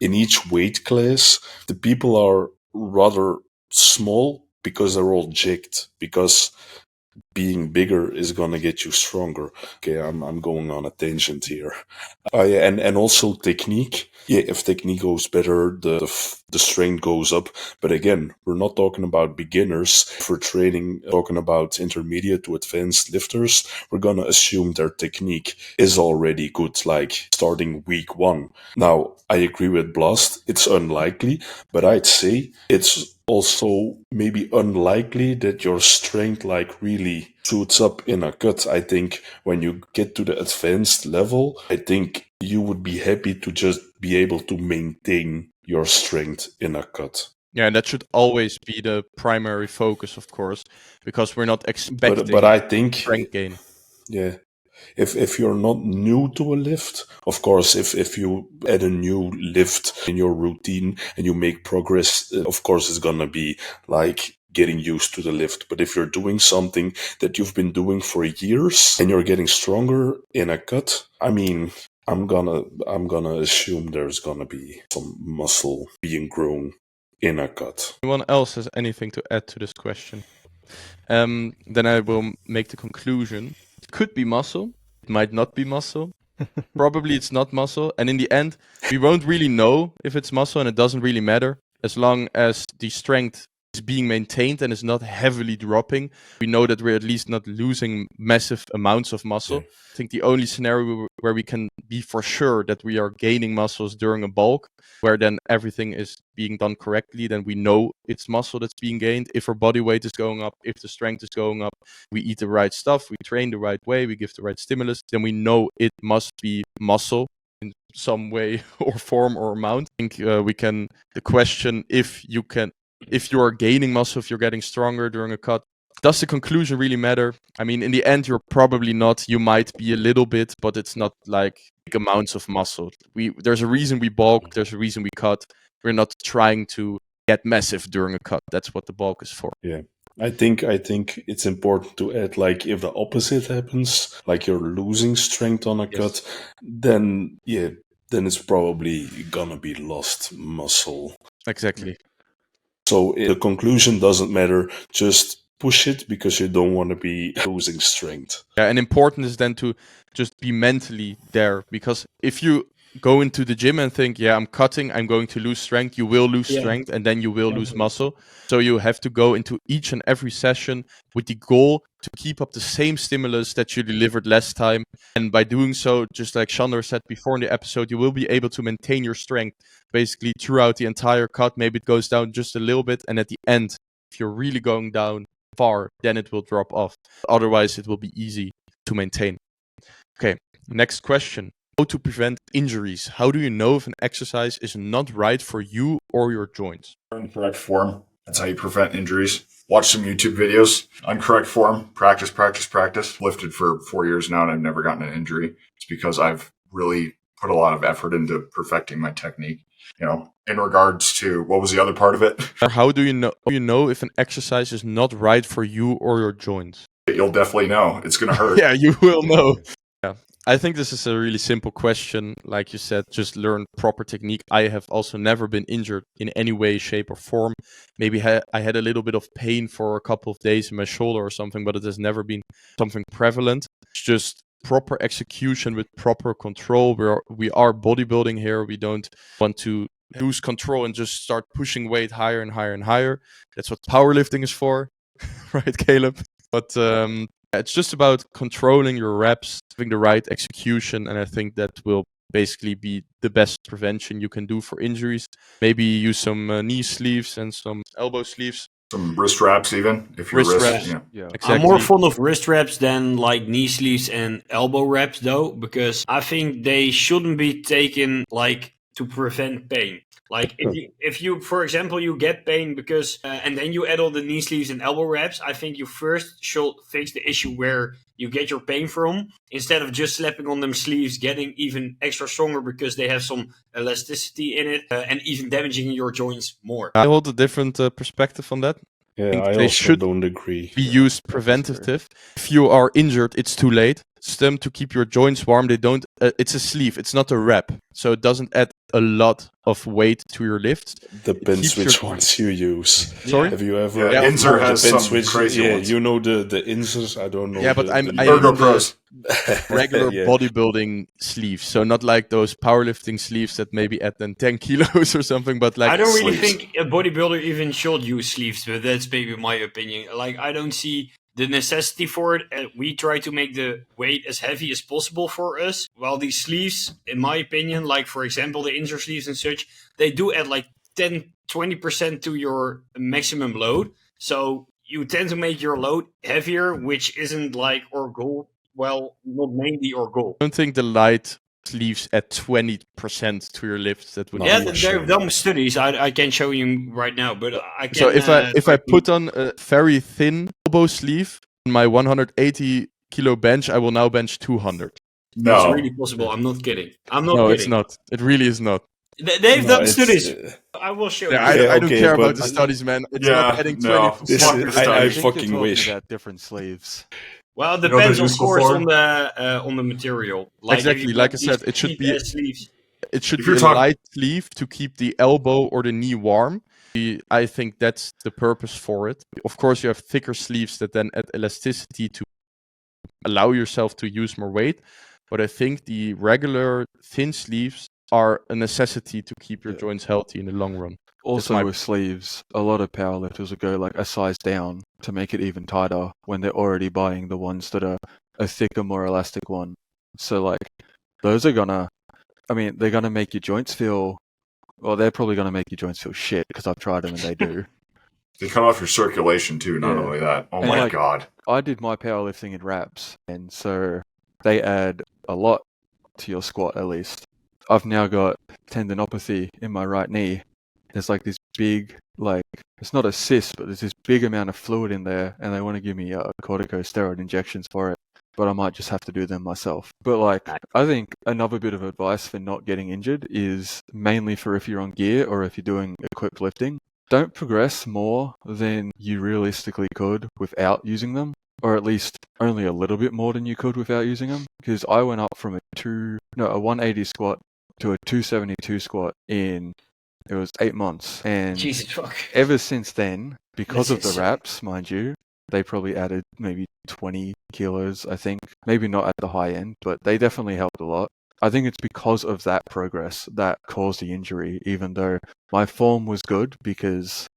in each weight class, the people are rather small because they're all jacked, because being bigger is gonna get you stronger. Okay, I'm going on a tangent here. Yeah, and also technique. Yeah, if technique goes better, the strength goes up. But again, we're not talking about beginners. For training, talking about intermediate to advanced lifters, we're gonna assume their technique is already good, like starting week 1. Now, I agree with Blast. It's unlikely, but I'd say it's also maybe unlikely that your strength like really shoots up in a cut. I think when you get to the advanced level, I think you would be happy to just be able to maintain your strength in a cut. Yeah, and that should always be the primary focus, of course, because we're not expecting but I think strength gain. Yeah. If you're not new to a lift, of course, if you add a new lift in your routine and you make progress, of course, it's gonna be like getting used to the lift. But if you're doing something that you've been doing for years and you're getting stronger in a cut, I mean, I'm gonna assume there's gonna be some muscle being grown in a cut. Anyone else has anything to add to this question? Then I will make the conclusion. It could be muscle. It might not be muscle. Probably it's not muscle. And in the end, we won't really know if it's muscle, and it doesn't really matter. As long as the strength is being maintained and is not heavily dropping, we know that we're at least not losing massive amounts of muscle. Yeah. I think the only scenario where we can be for sure that we are gaining muscles during a bulk, where then everything is being done correctly, then we know it's muscle that's being gained. If our body weight is going up, if the strength is going up, we eat the right stuff, we train the right way, we give the right stimulus, then we know it must be muscle in some way or form or amount. I think the question if you are gaining muscle, if you're getting stronger during a cut, does the conclusion really matter? I mean, in the end, you're probably not. You might be a little bit, but it's not like big amounts of muscle. There's a reason we bulk. There's a reason we cut. We're not trying to get massive during a cut. That's what the bulk is for. Yeah. I think it's important to add, like, if the opposite happens, like you're losing strength on a cut, then it's probably gonna be lost muscle. Exactly. So the conclusion doesn't matter. Just push it because you don't want to be losing strength. Yeah, and important is then to just be mentally there, because if you go into the gym and think, I'm cutting, I'm going to lose strength, you will lose strength and then you will lose muscle. So you have to go into each and every session with the goal to keep up the same stimulus that you delivered last time. And by doing so, just like Shandor said before in the episode, you will be able to maintain your strength basically throughout the entire cut. Maybe it goes down just a little bit, and at the end, if you're really going down far, then it will drop off. Otherwise, it will be easy to maintain. Okay, next question. How to prevent injuries? How do you know if an exercise is not right for you or your joints? In the correct form. That's how you prevent injuries. Watch some YouTube videos on correct form. Practice. Lifted for 4 years now and I've never gotten an injury. It's because I've really put a lot of effort into perfecting my technique. In regards to what was the other part of it? How do you know if an exercise is not right for you or your joints? You'll definitely know. It's going to hurt. Yeah, you will know. Yeah, I think this is a really simple question. Like you said, just learn proper technique. I have also never been injured in any way, shape, or form. Maybe I had a little bit of pain for a couple of days in my shoulder or something, but it has never been something prevalent. It's just proper execution with proper control. We are bodybuilding here. We don't want to lose control and just start pushing weight higher and higher and higher. That's what powerlifting is for, right, Caleb? But it's just about controlling your reps, having the right execution, and I think that will basically be the best prevention you can do for injuries. Maybe use some knee sleeves and some elbow sleeves. Some wrist wraps, even if your Wrist wrist. wraps. Yeah. Exactly. I'm more fond of wrist wraps than like knee sleeves and elbow wraps, though, because I think they shouldn't be taken like to prevent pain. Like if you, for example, you get pain because, and then you add all the knee sleeves and elbow wraps, I think you first should fix the issue where you get your pain from, instead of just slapping on them sleeves, getting even extra stronger because they have some elasticity in it, and even damaging your joints more. I hold a different perspective on that. Yeah, I they also should don't agree. Be used preventative. If you are injured, it's too late. It's them to keep your joints warm. They don't. It's a sleeve. It's not a wrap, so it doesn't add a lot of weight to your lifts. Depends which ones you use. Sorry? Have you ever? Yeah, Inzer has depends some which, crazy yeah, ones. you know the Inzers. I don't know. Yeah, but I Ergo Pros. regular Yeah. bodybuilding sleeves, so not like those powerlifting sleeves that maybe add then 10 kilos or something, but like I don't really sleeves. think a bodybuilder even should use sleeves, but that's maybe my opinion. Like, I don't see the necessity for it. We try to make the weight as heavy as possible for us, while these sleeves, in my opinion, like for example the Inzer sleeves and such, they do add like 10-20% to your maximum load, so you tend to make your load heavier, which isn't like our goal. Well, not mainly our goal. I don't think the light sleeves add 20% to your lifts. That would No, Yeah, be for they've sure. done studies. I can show you right now, but I can. So if I put on a very thin elbow sleeve on my 180 kilo bench, I will now bench 200. It's No. really possible. I'm not kidding. I'm not No, kidding. it's not. It really is not. They've No, done it's, studies. uh, I will show Yeah, you. Yeah, I don't okay, care about but- the studies, man. It's Yeah, not adding no. 20%. This Fuck is, the I studies. I think you're fucking talking wish. about different sleeves. Well, it You know what depends, they're of useful course, for? on the material. Like, if Exactly, you like got I said, these it should cheap be- ass sleeves. It should If be you're a talking- light sleeve to keep the elbow or the knee warm. I think that's the purpose for it. Of course, you have thicker sleeves that then add elasticity to allow yourself to use more weight. But I think the regular thin sleeves are a necessity to keep your Yeah. joints healthy in the long run. Also my- with sleeves, a lot of powerlifters will go like a size down to make it even tighter when they're already buying the ones that are a thicker, more elastic one. So like those are they're gonna make your joints feel, well, they're probably gonna make your joints feel shit because I've tried them and they do. They cut off your circulation too. Not Yeah. only that. Oh And my like- god. I did my powerlifting in wraps, and so they add a lot to your squat at least. I've now got tendinopathy in my right knee. There's like this big, like, it's not a cyst, but there's this big amount of fluid in there, and they want to give me corticosteroid injections for it, but I might just have to do them myself. But like, I think another bit of advice for not getting injured is mainly for if you're on gear or if you're doing equipped lifting. Don't progress more than you realistically could without using them, or at least only a little bit more than you could without using them. Because I went up from a 180 squat to a 272 squat in, it was 8 months. And Jesus fuck. ever since then, because That's of the insane. wraps, mind you, they probably added maybe 20 kilos, I think. Maybe not at the high end, but they definitely helped a lot. I think it's because of that progress that caused the injury, even though my form was good, because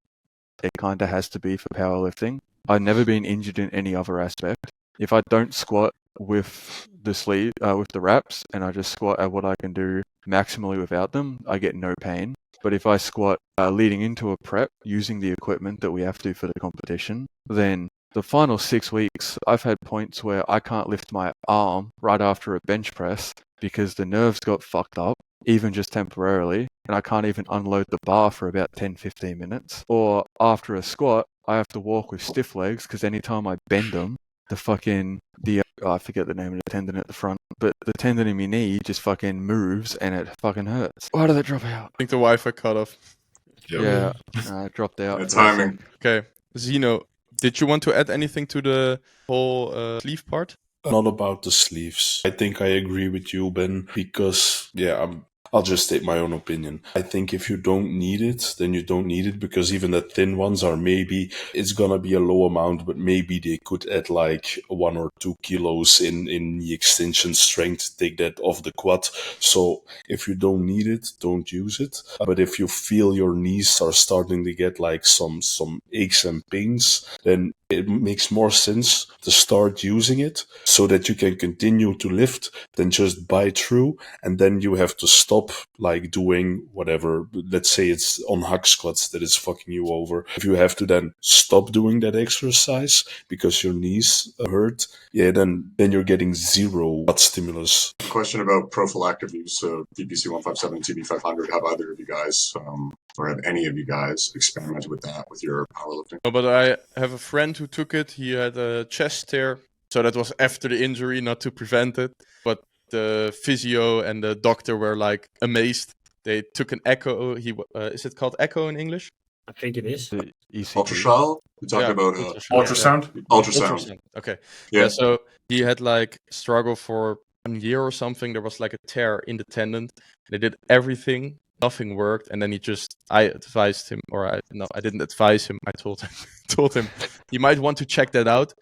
it kind of has to be for powerlifting. I've never been injured in any other aspect. If I don't squat with the sleeve, with the wraps, and I just squat at what I can do maximally without them, I get no pain. But if I squat leading into a prep using the equipment that we have to for the competition, then the final 6 weeks, I've had points where I can't lift my arm right after a bench press because the nerves got fucked up, even just temporarily, and I can't even unload the bar for about 10-15 minutes. Or after a squat, I have to walk with stiff legs because anytime I bend them, I forget the name of the tendon at the front, but the tendon in my knee just fucking moves and it fucking hurts. Why did it drop out? I think the Wi-Fi cut off. Yeah, it dropped out. It's for a timing. sec. Okay, Zeno, did you want to add anything to the whole sleeve part? Not about the sleeves. I think I agree with you, Ben, because I'll just state my own opinion. I think if you don't need it, then you don't need it, because even the thin ones are maybe, it's gonna be a low amount, but maybe they could add like 1 or 2 kilos in the extension strength, take that off the quad. So if you don't need it, don't use it. But if you feel your knees are starting to get like some aches and pains, then it makes more sense to start using it so that you can continue to lift than just bite through, and then you have to stop like doing whatever. Let's say it's on hack squats that is fucking you over. If you have to then stop doing that exercise because your knees hurt, then you're getting zero butt stimulus. Question about prophylactic use of PPC 157 and TB500. Have either of you guys, or have any of you guys, experimented with that with your powerlifting? No, but I have a friend who took it. He had a chest tear, so that was after the injury, not to prevent it. But the physio and the doctor were like amazed. They took an echo. Is it called echo in English? I think it is. The ECG. Ultrasound? We're talking about Ultrasound? ultrasound. Okay. Yeah. So he had like struggle for 1 year or something. There was like a tear in the tendon. They did everything. Nothing worked, and then I advised him, I didn't advise him. I told him he might want to check that out.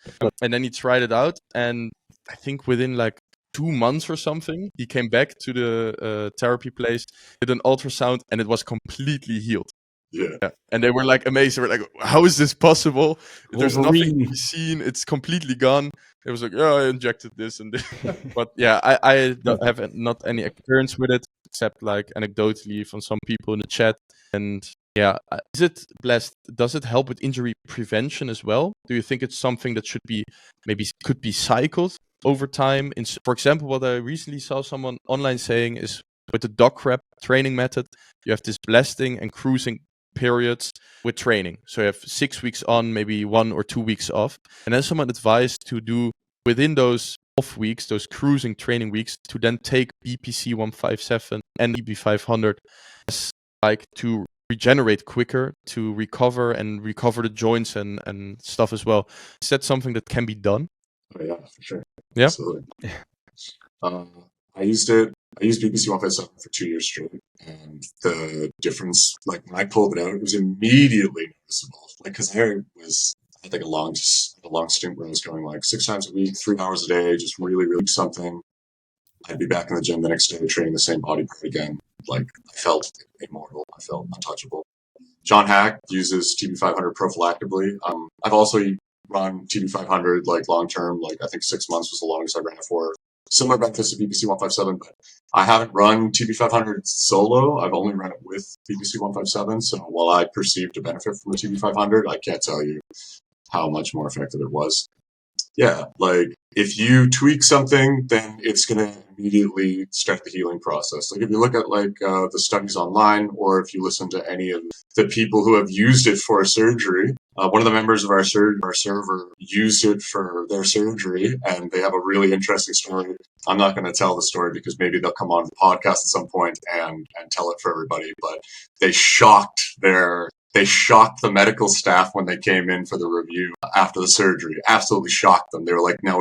And then he tried it out, and I think within like 2 months or something, he came back to the therapy place, did an ultrasound, and it was completely healed. Yeah. And they were like amazed. They were like, "How is this possible? There's nothing to Wolverine. be seen. It's completely gone." It was like, "Oh, I injected this and this." But yeah, I don't have not any experience with it, except like anecdotally from some people in the chat. And yeah, does it help with injury prevention as well? Do you think it's something that could be cycled over time? For example, what I recently saw someone online saying is with the dock rep training method, you have this blasting and cruising periods with training. So you have 6 weeks on, maybe 1 or 2 weeks off. And then someone advised to do within those off weeks, those cruising training weeks, to then take BPC 157 and TB500 as like to regenerate quicker, to recover the joints and stuff as well. Is that something that can be done? Oh, yeah, for sure. Yeah? Absolutely. I used BPC 157 for 2 years straight, and the difference, like when I pulled it out, it was immediately noticeable. Like, because I had like a long stint where I was going like 6 times a week, 3 hours a day, just really, really something. I'd be back in the gym the next day training the same body part again. Like, I felt immortal. I felt untouchable. John Hack uses TB500 prophylactically. I've also run TB500 like long term, like I think 6 months was the longest I ran it for. Similar benefits to BPC 157, but I haven't run TB500 solo. I've only run it with BPC 157. So while I perceived a benefit from the TB500, I can't tell you how much more effective it was. Yeah, like if you tweak something, then it's going to immediately start the healing process. Like if you look at like the studies online, or if you listen to any of the people who have used it for a surgery, one of the members of our server used it for their surgery, and they have a really interesting story. I'm not going to tell the story because maybe they'll come on the podcast at some point and tell it for everybody, but they shocked the medical staff when they came in for the review after the surgery. Absolutely shocked them. They were like, "No,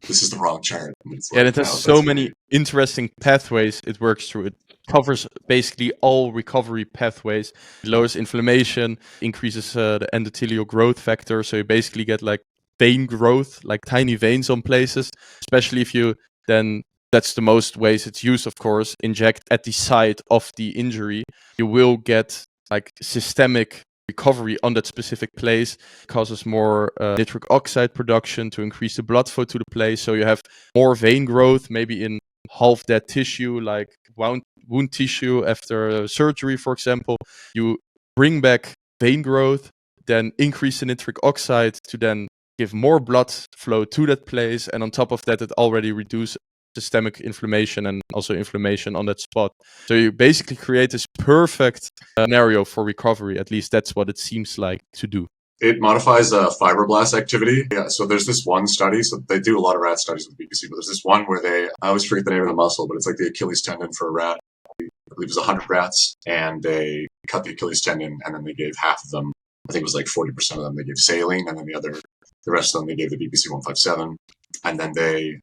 this is the wrong chart." And it has so many interesting pathways it works through. It covers basically all recovery pathways. It lowers inflammation, increases the endothelial growth factor. So you basically get like vein growth, like tiny veins on places, especially if you then, that's the most ways it's used, of course, inject at the site of the injury. You will get like systemic recovery on that specific place. It causes more nitric oxide production to increase the blood flow to the place. So you have more vein growth, maybe in half dead tissue, like wound tissue after surgery, for example. You bring back vein growth, then increase the nitric oxide to then give more blood flow to that place. And on top of that, it already reduces systemic inflammation and also inflammation on that spot. So you basically create this perfect scenario for recovery. At least that's what it seems like to do. It modifies fibroblast activity. Yeah, so there's this one study. So they do a lot of rat studies with BPC, but there's this one where I always forget the name of the muscle, but it's like the Achilles tendon for a rat. I believe it was 100 rats, and they cut the Achilles tendon, and then they gave half of them, I think it was like 40% of them, they gave saline, and then the rest of them, they gave the BPC 157, and then they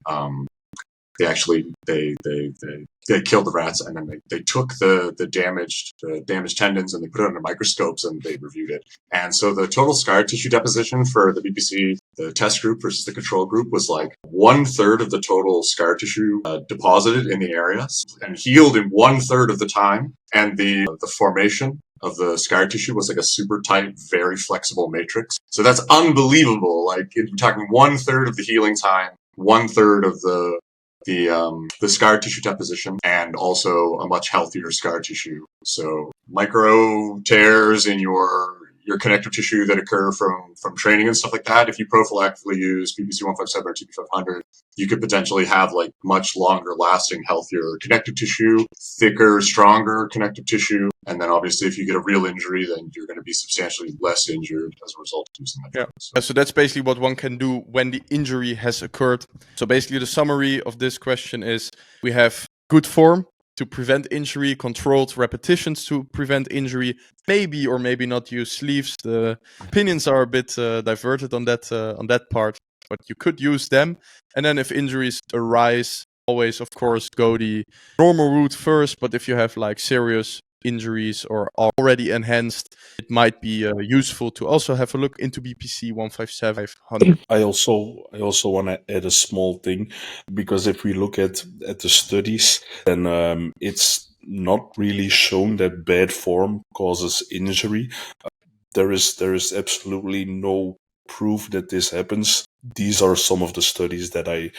killed the rats, and then they took the damaged tendons and they put it under microscopes and they reviewed it. And so the total scar tissue deposition for the BPC, the test group versus the control group, was like 1/3 of the total scar tissue deposited in the area and healed in 1/3 of the time. And the formation of the scar tissue was like a super tight, very flexible matrix. So that's unbelievable. Like, you're talking 1/3 of the healing time, 1/3 of the scar tissue deposition, and also a much healthier scar tissue. So micro tears in your connective tissue that occur from training and stuff like that, if you prophylactically use BPC 157 or TP 500, you could potentially have like much longer lasting, healthier connective tissue, thicker, stronger connective tissue. And then obviously if you get a real injury, then you're going to be substantially less injured as a result of using that drug. So that's basically what one can do when the injury has occurred. So basically the summary of this question is we have good form to prevent injury, controlled repetitions to prevent injury, maybe or maybe not use sleeves. The opinions are a bit diverted on that part, but you could use them. And then if injuries arise, always, of course, go the normal route first. But if you have like serious injuries or are already enhanced, it might be useful to also have a look into BPC 157. I also want to add a small thing, because if we look at the studies, then it's not really shown that bad form causes injury. There is absolutely no proof that this happens. These are some of the studies that I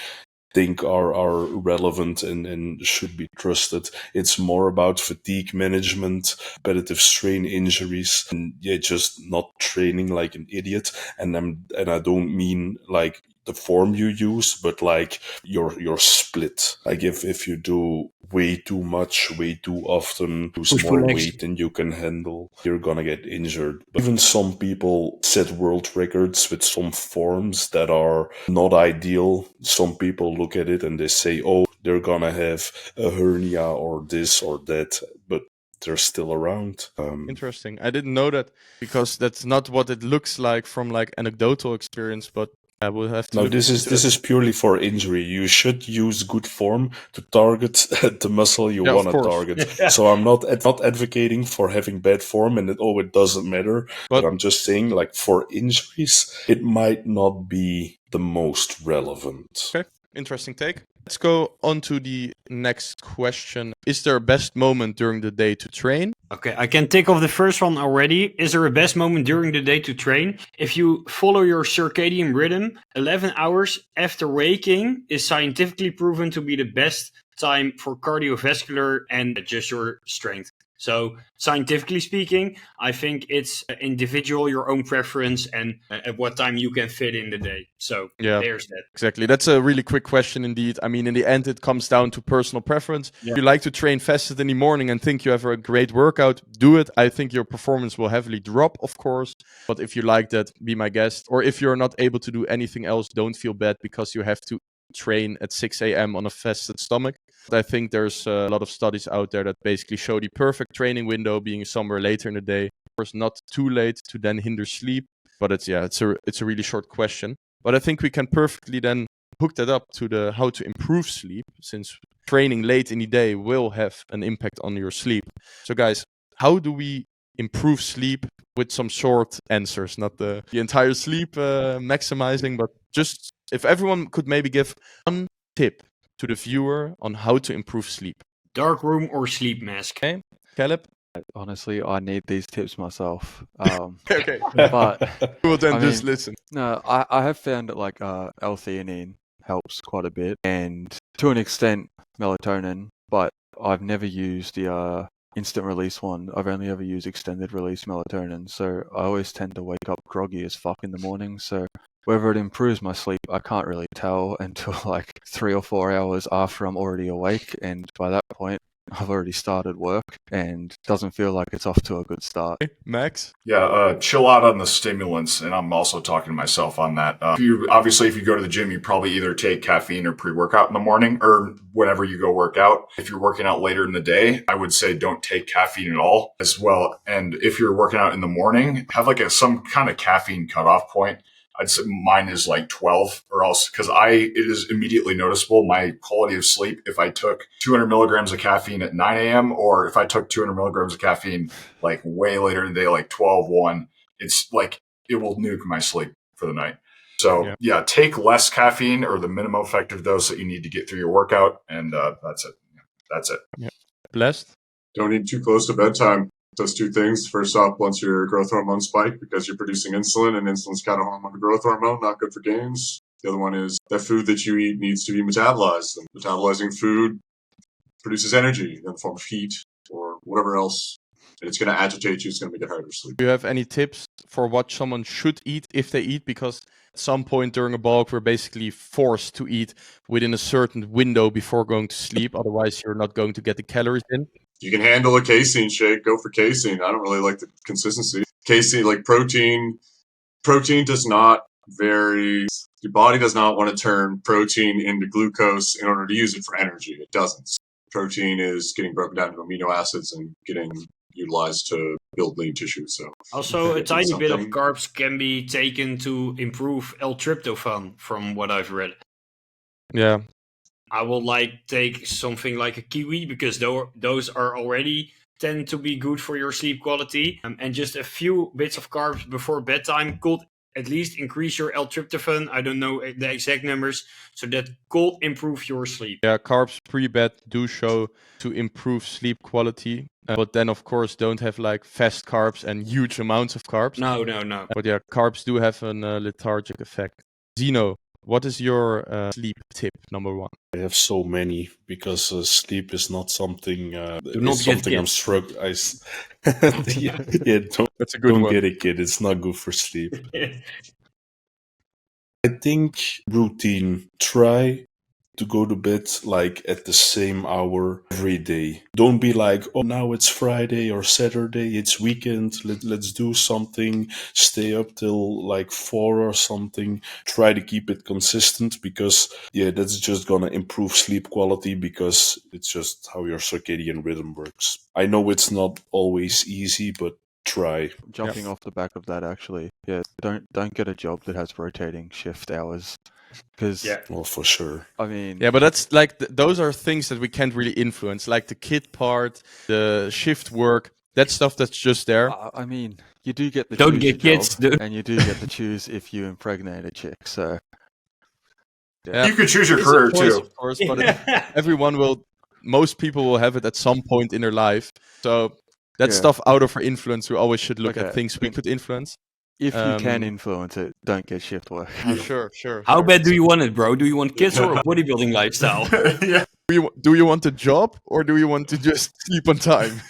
think are relevant and should be trusted. It's more about fatigue management, repetitive strain injuries, and just not training like an idiot. And I don't mean like the form you use, but like your split. Like if you do way too much, way too often, use more weight than you can handle, you're gonna get injured. But even some people set world records with some forms that are not ideal. Some people look at it and they say, oh, they're gonna have a hernia or this or that, but they're still around. Interesting. I didn't know that, because that's not what it looks like from like anecdotal experience, but I will have to. No, this is purely for injury. You should use good form to target the muscle you want to target. So I'm not advocating for having bad form and it doesn't matter. But I'm just saying, like, for injuries, it might not be the most relevant. Okay, interesting take. Let's go on to the next question. Is there a best moment during the day to train? Okay, I can take off the first one already. Is there a best moment during the day to train? If you follow your circadian rhythm, 11 hours after waking is scientifically proven to be the best time for cardiovascular and just your strength. So scientifically speaking, I think it's individual, your own preference, and at what time you can fit in the day. So there's that. Exactly. That's a really quick question indeed. I mean, in the end, it comes down to personal preference. If you like to train fastest in the morning and think you have a great workout, do it. I think your performance will heavily drop, of course. But if you like that, be my guest. Or if you're not able to do anything else, don't feel bad because you have to train at 6 a.m. on a fasted stomach. I think there's a lot of studies out there that basically show the perfect training window being somewhere later in the day. Of course, not too late to then hinder sleep, but it's a really short question. But I think we can perfectly then hook that up to the how to improve sleep, since training late in the day will have an impact on your sleep. So guys, how do we improve sleep with some short answers? Not the entire sleep maximizing, but just if everyone could maybe give one tip to the viewer on how to improve sleep. Dark room or sleep mask. Okay, Caleb? Honestly, I need these tips myself. Okay. But we will then just listen. No, I have found that like L-theanine helps quite a bit, and to an extent melatonin, but I've never used the instant release one. I've only ever used extended release melatonin, so I always tend to wake up groggy as fuck in the morning. So whether it improves my sleep, I can't really tell until like 3 or 4 hours after I'm already awake, and by that point I've already started work and doesn't feel like it's off to a good start. Max? Yeah, chill out on the stimulants, and I'm also talking to myself on that. If you go to the gym, you probably either take caffeine or pre-workout in the morning or whenever you go work out. If you're working out later in the day, I would say don't take caffeine at all as well. And if you're working out in the morning, have like some kind of caffeine cutoff point. I'd say mine is like 12 or else because it is immediately noticeable my quality of sleep if I took 200 milligrams of caffeine at 9 a.m. or if I took 200 milligrams of caffeine like way later in the day, like 12, 1, it's like it will nuke my sleep for the night. So yeah, take less caffeine or the minimum effective dose that you need to get through your workout. And that's it. That's it. Yeah. Blessed? Don't eat too close to bedtime. Does two things. First off, once your growth hormone spike because you're producing insulin, and insulin's kind of hormone to growth hormone, not good for gains. The other one is that food that you eat needs to be metabolized. And metabolizing food produces energy in the form of heat or whatever else. And it's going to agitate you. It's going to make it harder to sleep. Do you have any tips for what someone should eat if they eat? Because at some point during a bulk, we're basically forced to eat within a certain window before going to sleep. Otherwise, you're not going to get the calories in. You can handle a casein shake, go for casein. I don't really like the consistency. Casein, like protein does not vary. Your body does not want to turn protein into glucose in order to use it for energy. It doesn't. Protein is getting broken down into amino acids and getting utilized to build lean tissue. So also, a tiny bit of carbs can be taken to improve L-tryptophan, from what I've read. Yeah. I will take something like a kiwi because those are already tend to be good for your sleep quality. And just a few bits of carbs before bedtime could at least increase your L-tryptophan. I don't know the exact numbers, so that could improve your sleep. Yeah, carbs pre-bed do show to improve sleep quality. But then, of course, don't have fast carbs and huge amounts of carbs. No. But yeah, carbs do have a lethargic effect. Zeno, what is your sleep tip number one? I have so many because sleep is not something. Do not get something I'm kids. struggling. That's a good don't one. get a kid. It's not good for sleep. I think routine. Try to go to bed at the same hour every day. Don't be like, oh, now it's Friday or Saturday, it's weekend, let's do something, stay up till 4 or something. Try to keep it consistent because, that's just gonna improve sleep quality because it's just how your circadian rhythm works. I know it's not always easy, but try. Jumping off the back of that, actually, don't get a job that has rotating shift hours. Because, well, for sure. I mean... Yeah, but that's those are things that we can't really influence. Like the kid part, the shift work, that stuff that's just there. I mean, you do get the Don't choose get your kids, job, dude. and you do get to choose if you impregnate a chick, so... Yeah. You could choose your It's a career choice, too. of course, but most people will have it at some point in their life. So that's stuff out of our influence. We always should look at things we could influence. If you can influence it, don't get shift work. Sure. How bad do you want it, bro? Do you want kids or a bodybuilding lifestyle? Yeah. Do you want a job or do you want to just sleep on time?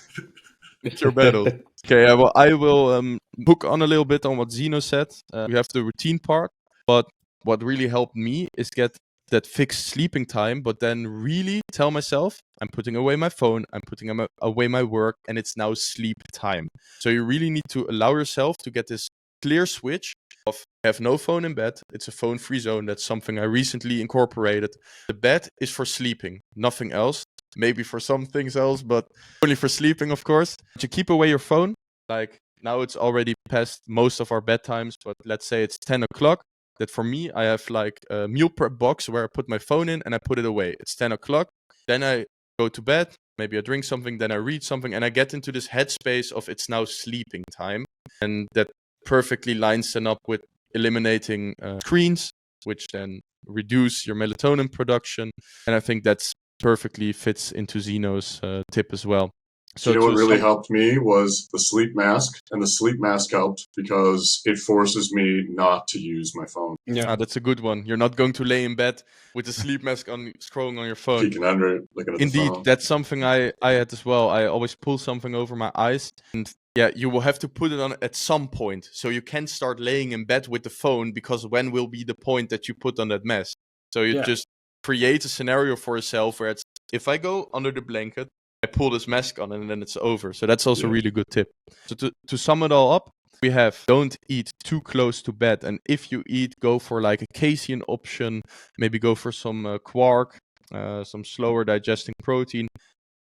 It's your battle. Okay, well, I will hook on a little bit on what Zeno said. We have the routine part, but what really helped me is get that fixed sleeping time, but then really tell myself, I'm putting away my phone, I'm putting away my work, and it's now sleep time. So you really need to allow yourself to get this clear switch of have no phone in bed. It's a phone-free zone. That's something I recently incorporated. The bed is for sleeping, nothing else. Maybe for some things else, but only for sleeping, of course. But you keep away your phone. Now it's already past most of our bedtimes, but let's say it's 10 o'clock. That for me, I have a meal prep box where I put my phone in and I put it away. It's 10 o'clock. Then I go to bed. Maybe I drink something. Then I read something. And I get into this headspace of it's now sleeping time. And that perfectly lines then up with eliminating screens, which then reduce your melatonin production. And I think that's perfectly fits into Zeno's tip as well. So what really helped me was the sleep mask, and the sleep mask helped because it forces me not to use my phone. Yeah, that's a good one. You're not going to lay in bed with the sleep mask on, scrolling on your phone. Peeking under it, looking at the phone. Indeed, that's something I had as well. I always pull something over my eyes, and you will have to put it on at some point. So you can't start laying in bed with the phone because when will be the point that you put on that mask? So you just create a scenario for yourself where it's, if I go under the blanket, I pull this mask on and then it's over. So that's also a really good tip. So to sum it all up, we have don't eat too close to bed. And if you eat, go for like a casein option, maybe go for some quark, some slower digesting protein.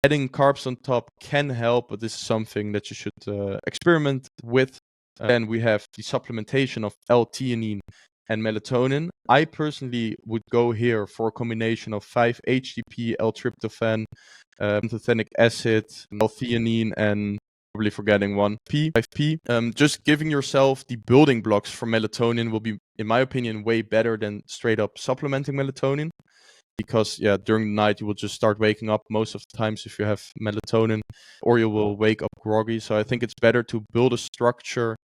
Adding carbs on top can help, but this is something that you should experiment with. Then we have the supplementation of L-theanine and melatonin. I personally would go here for a combination of 5-HTP, L-tryptophan, pantothenic acid, L-theanine, and probably forgetting one, 5P. Just giving yourself the building blocks for melatonin will be, in my opinion, way better than straight up supplementing melatonin. Because during the night you will just start waking up most of the times if you have melatonin, or you will wake up groggy. So I think it's better to build a structure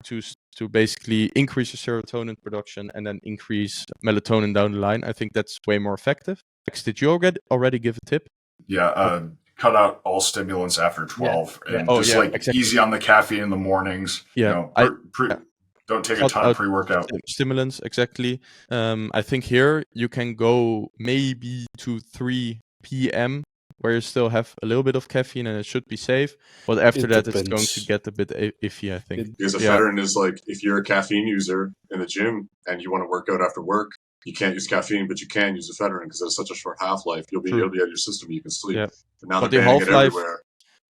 to basically increase your serotonin production and then increase melatonin down the line. I think that's way more effective. Max, did you already give a tip? Yeah, cut out all stimulants after 12 and exactly. easy on the caffeine in the mornings. Yeah, don't take a ton of pre-workout. Stimulants, exactly. I think here you can go maybe to 3 p.m. where you still have a little bit of caffeine and it should be safe. But after that, it's going to get a bit iffy, I think. Because ephedrine is like, if you're a caffeine user in the gym and you want to work out after work, you can't use caffeine, but you can use ephedrine because it has such a short half-life. You'll be out of your system, you can sleep. Yeah. But now they're banning it everywhere.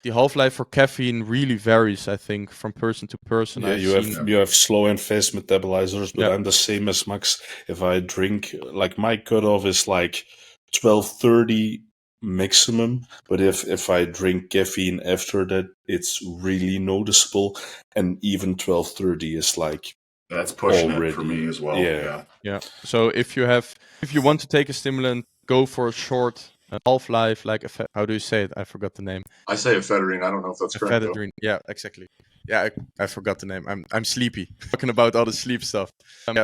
The half-life for caffeine really varies, I think, from person to person. Yeah, you have slow and fast metabolizers, but I'm the same as Max. If I drink, like my cutoff is like 12:30 maximum, but if I drink caffeine after that, it's really noticeable, and even 12:30 is like that's pushing it for me as well. Yeah. So if you want to take a stimulant, go for a short half-life, like how do you say it? I forgot the name. I say ephedrine. I don't know if that's correct. Ephedrine. Yeah, exactly. Yeah, I forgot the name. I'm sleepy. Talking about all the sleep stuff.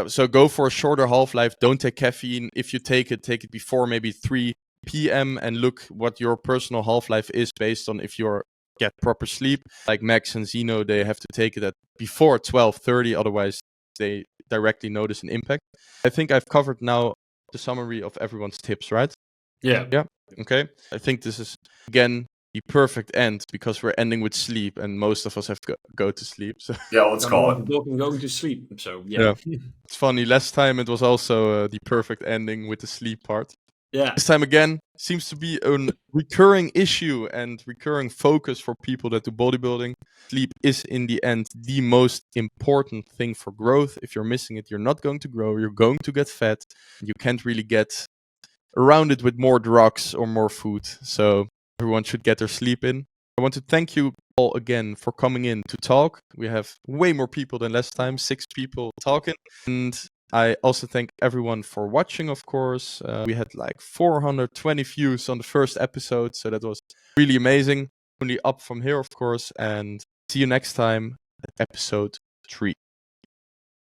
So go for a shorter half-life. Don't take caffeine. If you take it before maybe 3 p.m. and look what your personal half-life is based on if you get proper sleep. Like Max and Zeno, they have to take it at before 12:30, otherwise they directly notice an impact. I think I've covered now the summary of everyone's tips, right? Yeah. Okay. I think this is, again, the perfect end because we're ending with sleep and most of us have to go to sleep. So yeah, let's call it. Going to sleep. So, yeah. It's funny. Last time it was also the perfect ending with the sleep part. Yeah. This time again, seems to be a recurring issue and recurring focus for people that do bodybuilding. Sleep is in the end the most important thing for growth. If you're missing it, you're not going to grow. You're going to get fat. You can't really get around it with more drugs or more food. So everyone should get their sleep in. I want to thank you all again for coming in to talk. We have way more people than last time, 6 people talking. And I also thank everyone for watching, of course. We had like 420 views on the first episode, so that was really amazing. Only up from here, of course. And see you next time at episode 3.